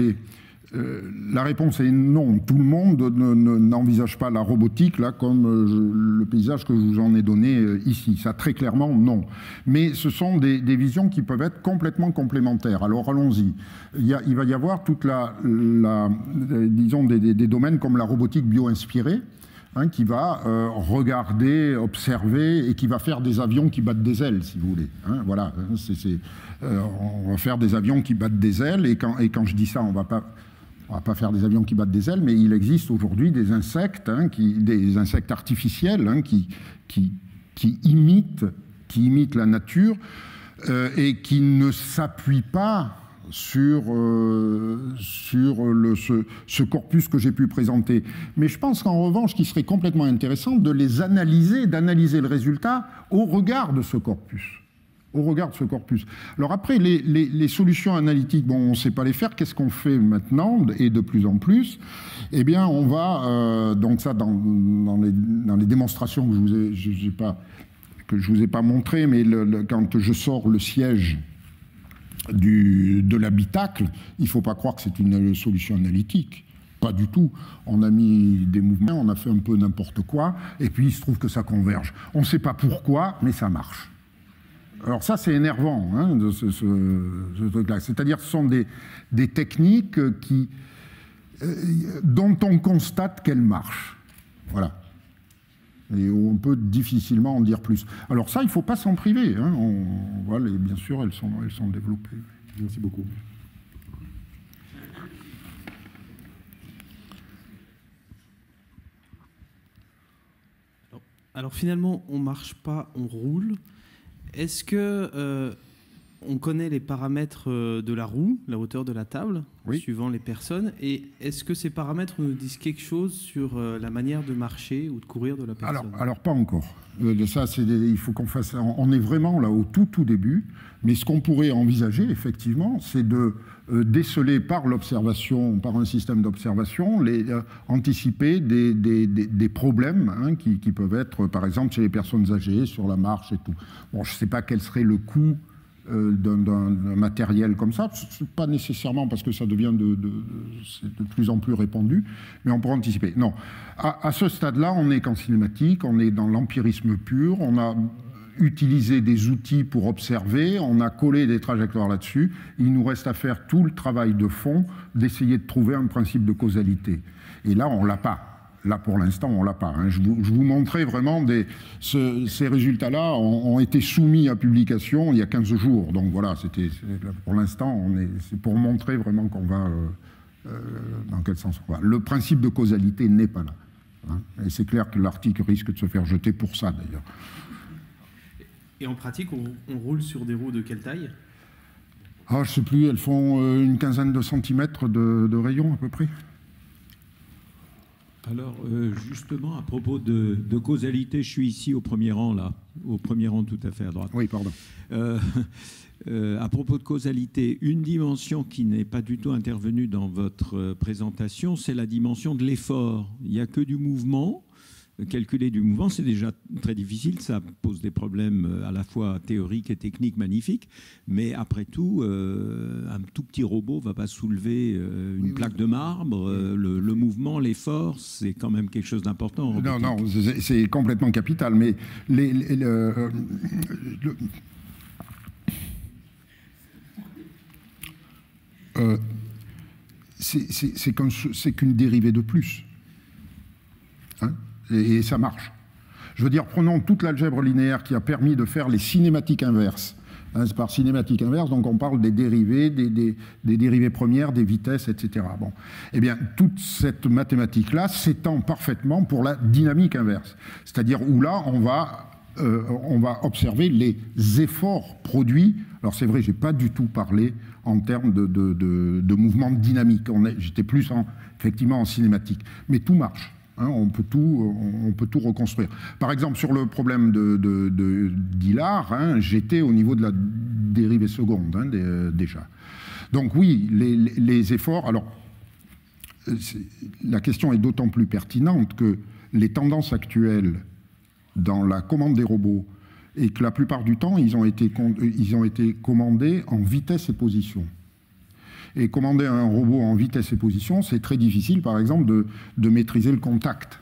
La réponse est non. Tout le monde n'envisage pas la robotique là comme le paysage que je vous en ai donné ici. Ça, très clairement, non. Mais ce sont des visions qui peuvent être complètement complémentaires. Alors allons-y. Il va y avoir toute disons des domaines comme la robotique bio-inspirée, qui va regarder, observer et qui va faire des avions qui battent des ailes, si vous voulez. Voilà. On va faire des avions qui battent des ailes, et quand je dis ça, on va pas faire des avions qui battent des ailes, mais il existe aujourd'hui des insectes, des insectes artificiels qui imitent la nature et qui ne s'appuient pas sur ce corpus que j'ai pu présenter. Mais je pense qu'en revanche, qu'il serait complètement intéressant de les analyser, d'analyser le résultat au regard de ce corpus. Alors après, les solutions analytiques, bon, on ne sait pas les faire. Qu'est-ce qu'on fait maintenant, et de plus en plus? Eh bien, on va, donc ça, dans les démonstrations que je vous ai pas montré, mais quand je sors le siège de l'habitacle, il ne faut pas croire que c'est une solution analytique. Pas du tout. On a mis des mouvements, on a fait un peu n'importe quoi, et puis il se trouve que ça converge. On ne sait pas pourquoi, mais ça marche. Alors ça, c'est énervant, ce truc-là. C'est-à-dire que ce sont des techniques dont on constate qu'elles marchent. Voilà. Et on peut difficilement en dire plus. Alors ça, il ne faut pas s'en priver. Voilà, bien sûr, elles sont développées. Merci beaucoup. Alors finalement, on ne marche pas, on roule. Est-ce que on connaît les paramètres de la roue, la hauteur de la table, suivant les personnes. Et est-ce que ces paramètres nous disent quelque chose sur la manière de marcher ou de courir de la personne? Alors pas encore. Ça, il faut qu'on fasse. On est vraiment là au tout début. Mais ce qu'on pourrait envisager, effectivement, c'est de déceler par l'observation, par un système d'observation, anticiper des problèmes qui peuvent être, par exemple, chez les personnes âgées, sur la marche et tout. Bon, je ne sais pas quel serait le coût d'un matériel comme ça, pas nécessairement parce que ça devient c'est de plus en plus répandu, mais on pourrait anticiper. Non, à ce stade-là, on n'est qu'en cinématique, on est dans l'empirisme pur, on a utilisé des outils pour observer, on a collé des trajectoires là-dessus, il nous reste à faire tout le travail de fond d'essayer de trouver un principe de causalité. Et là, on ne l'a pas. Là, pour l'instant, on ne l'a pas. Je vous montrais vraiment ces résultats-là ont été soumis à publication il y a 15 jours. Donc voilà, pour l'instant, c'est pour montrer vraiment qu'on va dans quel sens on va. Le principe de causalité n'est pas là. Et c'est clair que l'article risque de se faire jeter pour ça, d'ailleurs. Et en pratique, on roule sur des roues de quelle taille? Je ne sais plus, elles font une quinzaine de centimètres de rayon à peu près. Alors, justement, à propos de causalité, je suis ici au premier rang, là. Au premier rang tout à fait à droite. Oui, pardon. À propos de causalité, une dimension qui n'est pas du tout intervenue dans votre présentation, c'est la dimension de l'effort. Il n'y a que du mouvement. Calculer du mouvement, c'est déjà très difficile. Ça pose des problèmes à la fois théoriques et techniques magnifiques. Mais après tout, un tout petit robot ne va pas soulever une plaque de marbre. Le mouvement, l'effort, c'est quand même quelque chose d'important. Non, c'est complètement capital. Mais c'est qu'une dérivée de plus. Et ça marche. Je veux dire, prenons toute l'algèbre linéaire qui a permis de faire les cinématiques inverses. C'est par cinématique inverse, donc on parle des dérivées, des dérivées premières, des vitesses, etc. Bon. Eh bien, toute cette mathématique-là s'étend parfaitement pour la dynamique inverse. C'est-à-dire où là, on va observer les efforts produits. Alors c'est vrai, je n'ai pas du tout parlé en termes de mouvement dynamique. J'étais plus effectivement en cinématique. Mais tout marche. On peut tout reconstruire. Par exemple, sur le problème d'Hilard, j'étais au niveau de la dérivée seconde déjà. Donc oui, les efforts... Alors, la question est d'autant plus pertinente que les tendances actuelles dans la commande des robots et que la plupart du temps, ils ont été commandés en vitesse et position. Et commander un robot en vitesse et position, c'est très difficile, par exemple, de maîtriser le contact.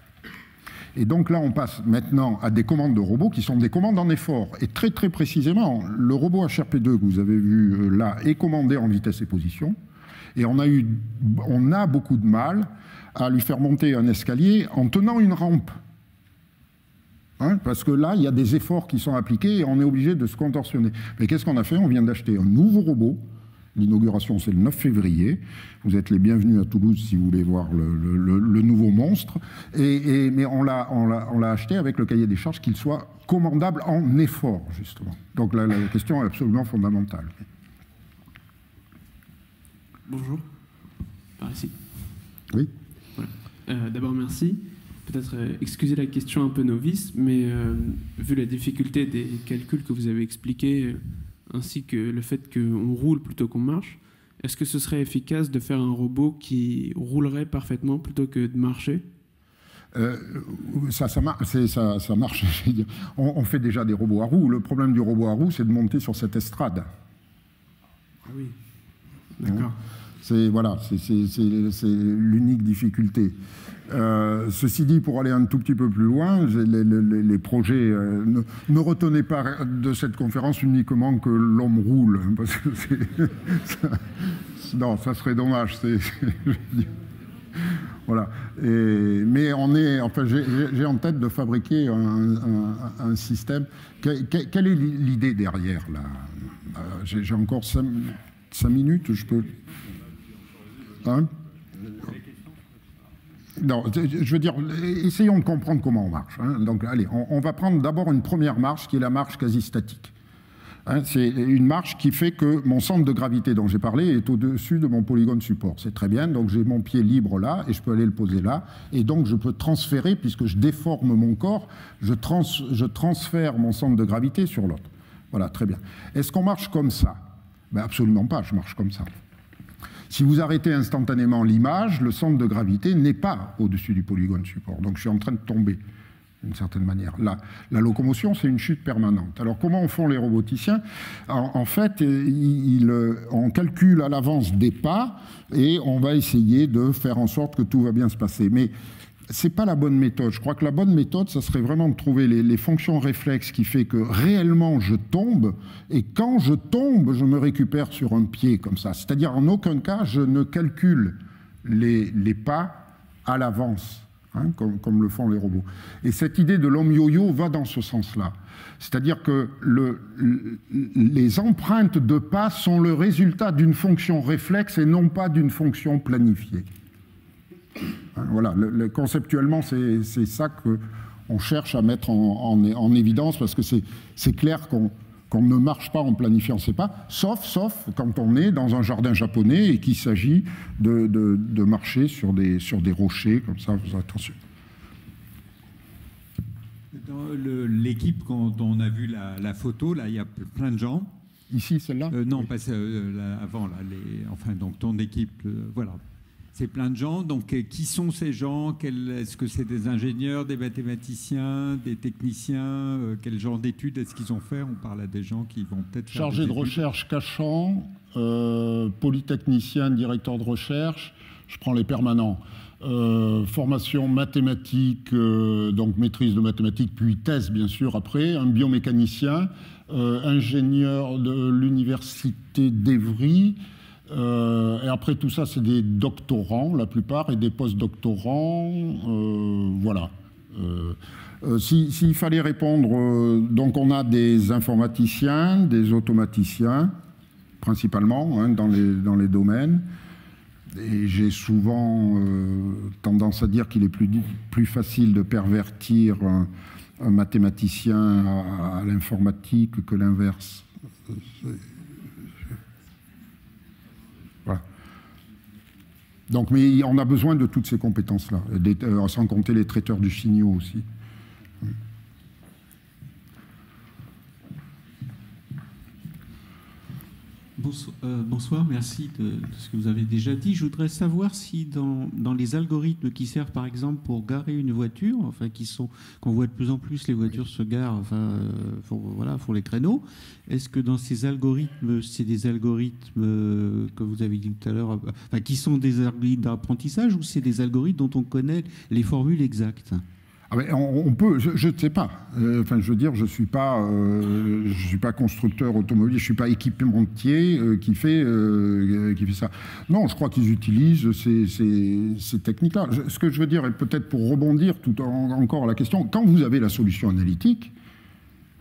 Et donc là, on passe maintenant à des commandes de robots qui sont des commandes en effort. Et très très précisément, le robot HRP2 que vous avez vu là est commandé en vitesse et position. Et on a beaucoup de mal à lui faire monter un escalier en tenant une rampe. Parce que là, il y a des efforts qui sont appliqués et on est obligé de se contorsionner. Mais qu'est-ce qu'on a fait? On vient d'acheter un nouveau robot. L'inauguration, c'est le 9 février. Vous êtes les bienvenus à Toulouse si vous voulez voir le nouveau monstre. Mais on l'a acheté avec le cahier des charges qu'il soit commandable en effort, justement. Donc la question est absolument fondamentale. Bonjour. Par ici. Oui. Voilà. D'abord, merci. Peut-être excusez la question un peu novice, mais vu la difficulté des calculs que vous avez expliqués, ainsi que le fait qu'on roule plutôt qu'on marche, est-ce que ce serait efficace de faire un robot qui roulerait parfaitement plutôt que de marcher? Ça marche. Je veux dire. On fait déjà des robots à roues. Le problème du robot à roues, c'est de monter sur cette estrade. Ah oui, d'accord. C'est l'unique difficulté. Ceci dit, pour aller un tout petit peu plus loin, les projets ne retenez pas de cette conférence uniquement que l'homme roule, parce que non, ça serait dommage. Voilà. Mais j'ai en tête de fabriquer un système. Quelle est l'idée derrière là? J'ai encore 5 minutes, je peux. Non, je veux dire, essayons de comprendre comment on marche. Donc, allez, on va prendre d'abord une première marche qui est la marche quasi statique. Hein, c'est une marche qui fait que mon centre de gravité dont j'ai parlé est au-dessus de mon polygone support. C'est très bien, donc j'ai mon pied libre là et je peux aller le poser là. Et donc je peux transférer, puisque je déforme mon corps, je transfère mon centre de gravité sur l'autre. Voilà, très bien. Est-ce qu'on marche comme ça? Ben absolument pas, je marche comme ça. Si vous arrêtez instantanément l'image, le centre de gravité n'est pas au-dessus du polygone support. Donc je suis en train de tomber. D'une certaine manière. La locomotion, c'est une chute permanente. Alors, comment font les roboticiens? En fait, on calcule à l'avance des pas et on va essayer de faire en sorte que tout va bien se passer. Mais ce n'est pas la bonne méthode. Je crois que la bonne méthode, ça serait vraiment de trouver les fonctions réflexes qui fait que réellement je tombe, et quand je tombe, je me récupère sur un pied comme ça. C'est-à-dire, en aucun cas, je ne calcule les pas à l'avance. Hein, comme le font les robots. Et cette idée de l'homme yo-yo va dans ce sens-là. C'est-à-dire que les empreintes de pas sont le résultat d'une fonction réflexe et non pas d'une fonction planifiée. Hein, voilà, conceptuellement, c'est ça qu'on cherche à mettre en évidence, parce que c'est clair qu'on ne marche pas en planifiant ses pas, sauf quand on est dans un jardin japonais et qu'il s'agit de marcher sur des rochers, comme ça, vous attention. Dans l'équipe, quand on a vu la photo, là, il y a plein de gens. Ici, celle-là Non, pas avant, là, enfin, donc ton équipe, voilà. C'est plein de gens. Donc, qui sont ces gens? Est-ce que c'est des ingénieurs, des mathématiciens, des techniciens? Quel genre d'études est-ce qu'ils ont fait? On parle à des gens qui vont peut-être faire chargé de recherche Cachan, polytechnicien, directeur de recherche. Je prends les permanents. Formation mathématique, donc maîtrise de mathématiques, puis thèse, bien sûr, après. Un biomécanicien, ingénieur de l'université d'Evry. Et après tout ça, c'est des doctorants, la plupart, et des post-doctorants. Voilà. S'il fallait répondre, donc on a des informaticiens, des automaticiens, principalement, hein, dans les domaines. Et j'ai souvent tendance à dire qu'il est plus facile de pervertir un mathématicien à l'informatique que l'inverse. Voilà. Donc, mais on a besoin de toutes ces compétences-là, sans compter les traiteurs du signaux aussi. Bonsoir, merci de ce que vous avez déjà dit. Je voudrais savoir si dans les algorithmes qui servent par exemple pour garer une voiture, enfin qu'on voit de plus en plus les voitures se garent, enfin font les créneaux. Est-ce que dans ces algorithmes, c'est des algorithmes que vous avez dit tout à l'heure, enfin, qui sont des algorithmes d'apprentissage, ou c'est des algorithmes dont on connaît les formules exactes? Ah ben, on peut, je ne sais pas. Enfin, je veux dire, je suis pas constructeur automobile, je suis pas équipementier qui fait ça. Non, je crois qu'ils utilisent ces techniques-là. Ce que je veux dire, et peut-être pour rebondir encore à la question, quand vous avez la solution analytique,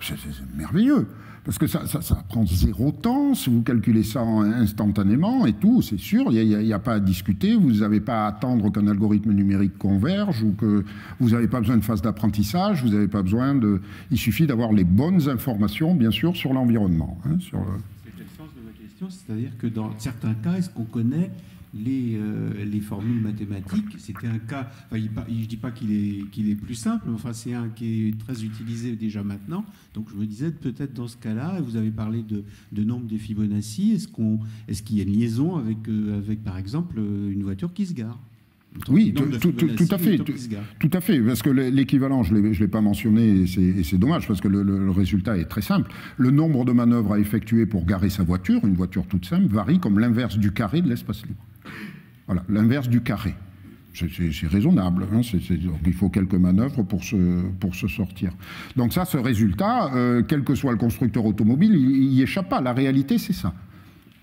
c'est merveilleux. Parce que ça prend 0 temps, si vous calculez ça instantanément et tout, c'est sûr, il n'y a pas à discuter, vous n'avez pas à attendre qu'un algorithme numérique converge, ou que vous n'avez pas besoin de phase d'apprentissage, vous n'avez pas besoin de... Il suffit d'avoir les bonnes informations, bien sûr, sur l'environnement. Hein, C'était le sens de ma question, c'est-à-dire que dans certains cas, est-ce qu'on connaît les formules mathématiques? C'était un cas, enfin, je ne dis pas qu'il est plus simple, mais enfin, c'est un qui est très utilisé déjà maintenant. Donc je me disais, peut-être dans ce cas-là, vous avez parlé de nombre de Fibonacci, est-ce qu'il y a une liaison avec par exemple, une voiture qui se gare? Oui, tout à fait, parce que l'équivalent, je ne l'ai pas mentionné, et c'est dommage, parce que le résultat est très simple. Le nombre de manœuvres à effectuer pour garer sa voiture, une voiture toute simple, varie comme l'inverse du carré de l'espace libre. Voilà, l'inverse du carré. C'est raisonnable, hein, donc il faut quelques manœuvres pour se sortir. Donc ça, ce résultat, quel que soit le constructeur automobile, il n'y échappe pas. La réalité, c'est ça.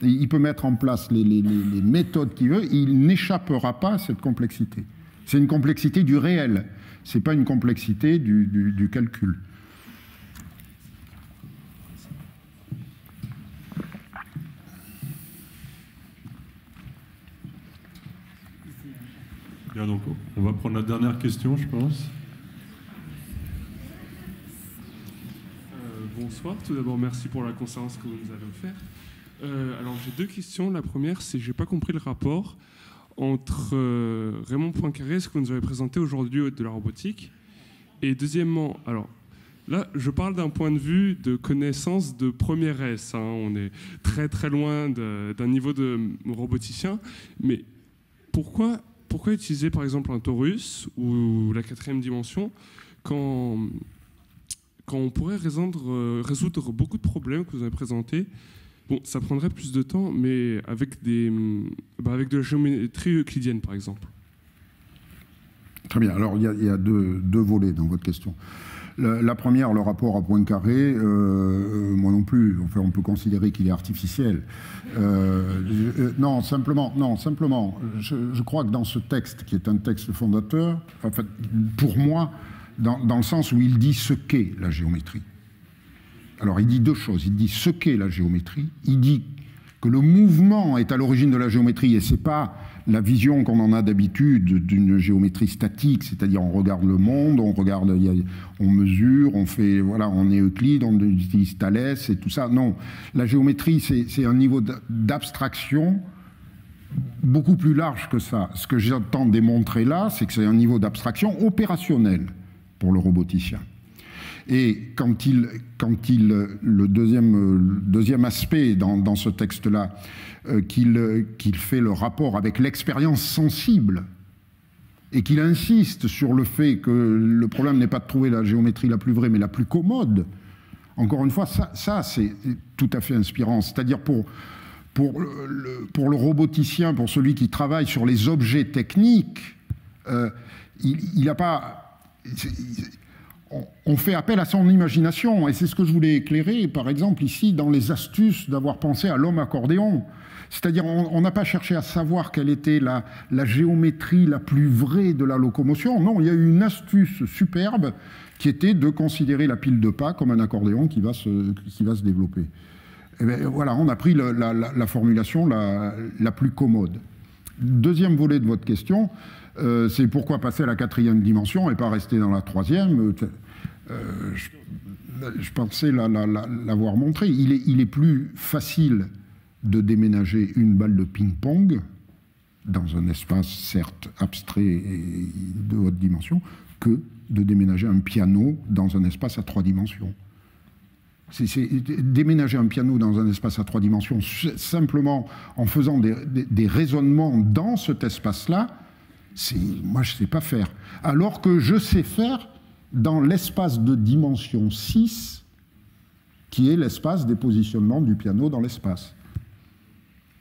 Il peut mettre en place les méthodes qu'il veut, il n'échappera pas à cette complexité. C'est une complexité du réel, ce n'est pas une complexité du calcul. Bien, donc on va prendre la dernière question, je pense. Bonsoir. bonsoir. Tout d'abord, merci pour la conférence que vous nous avez offerte. Alors, j'ai deux questions. La première, c'est que je n'ai pas compris le rapport entre Raymond Poincaré, ce que vous nous avez présenté aujourd'hui de la robotique. Et deuxièmement, alors, là, je parle d'un point de vue de connaissance de première S. Hein. On est très très loin d'un niveau de roboticien. Mais pourquoi utiliser par exemple un torus ou la 4e dimension quand on pourrait résoudre beaucoup de problèmes que vous avez présentés? Bon, ça prendrait plus de temps, mais avec de la géométrie euclidienne, par exemple. Très bien. Alors, il y a deux volets dans votre question. La première, le rapport à Poincaré, moi non plus. Enfin, on peut considérer qu'il est artificiel. Non, simplement, je crois que dans ce texte, qui est un texte fondateur, enfin, pour moi, dans le sens où il dit ce qu'est la géométrie. Alors, il dit deux choses. Il dit ce qu'est la géométrie. Il dit que le mouvement est à l'origine de la géométrie, et c'est pas la vision qu'on en a d'habitude d'une géométrie statique, c'est-à-dire on regarde le monde, on mesure, on est Euclide, on utilise Thalès et tout ça. Non, la géométrie, c'est un niveau d'abstraction beaucoup plus large que ça. Ce que j'entends démontrer là, c'est que c'est un niveau d'abstraction opérationnel pour le roboticien. Et le deuxième aspect dans ce texte-là, qu'il fait le rapport avec l'expérience sensible et qu'il insiste sur le fait que le problème n'est pas de trouver la géométrie la plus vraie, mais la plus commode, encore une fois, ça c'est tout à fait inspirant. C'est-à-dire pour le roboticien, pour celui qui travaille sur les objets techniques, il n'a pas... On fait appel à son imagination, et c'est ce que je voulais éclairer, par exemple, ici, dans les astuces d'avoir pensé à l'homme accordéon. C'est-à-dire, on n'a pas cherché à savoir quelle était la géométrie la plus vraie de la locomotion. Non, il y a eu une astuce superbe qui était de considérer la pile de pas comme un accordéon qui va se développer. Et bien, voilà, on a pris la formulation la plus commode. Deuxième volet de votre question, c'est pourquoi passer à la 4e dimension et pas rester dans la 3e. Je pensais l'avoir montré. Il est plus facile de déménager une balle de ping-pong dans un espace certes abstrait et de haute dimension que de déménager un piano dans un espace à 3 dimensions. Déménager un piano dans un espace à 3 dimensions simplement en faisant des raisonnements dans cet espace-là, moi je ne sais pas faire. Alors que je sais faire dans l'espace de dimension 6, qui est l'espace des positionnements du piano dans l'espace.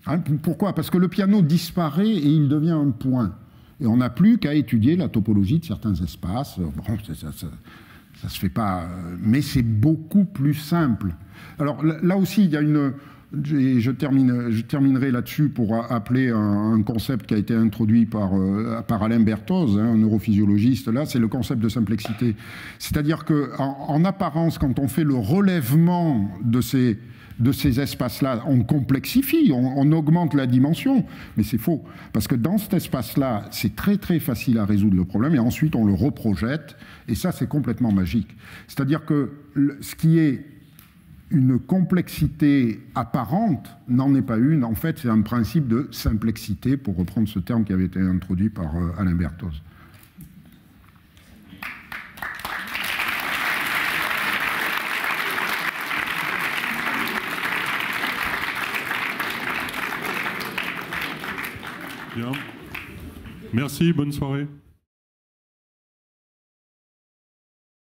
Hein, pourquoi? Parce que le piano disparaît et il devient un point. Et on n'a plus qu'à étudier la topologie de certains espaces. Bon, ça se fait pas, mais c'est beaucoup plus simple. Alors là aussi, il y a je terminerai là-dessus pour appeler un concept qui a été introduit par Alain Berthoz, un neurophysiologiste, là, c'est le concept de simplexité. C'est-à-dire qu'en apparence, quand on fait le relèvement de ces espaces-là, on complexifie, on augmente la dimension, mais c'est faux. Parce que dans cet espace-là, c'est très très facile à résoudre le problème, et ensuite on le reprojette, et ça c'est complètement magique. C'est-à-dire que ce qui est une complexité apparente n'en est pas une, en fait c'est un principe de simplexité, pour reprendre ce terme qui avait été introduit par Alain Berthoz. Bien. Merci, bonne soirée.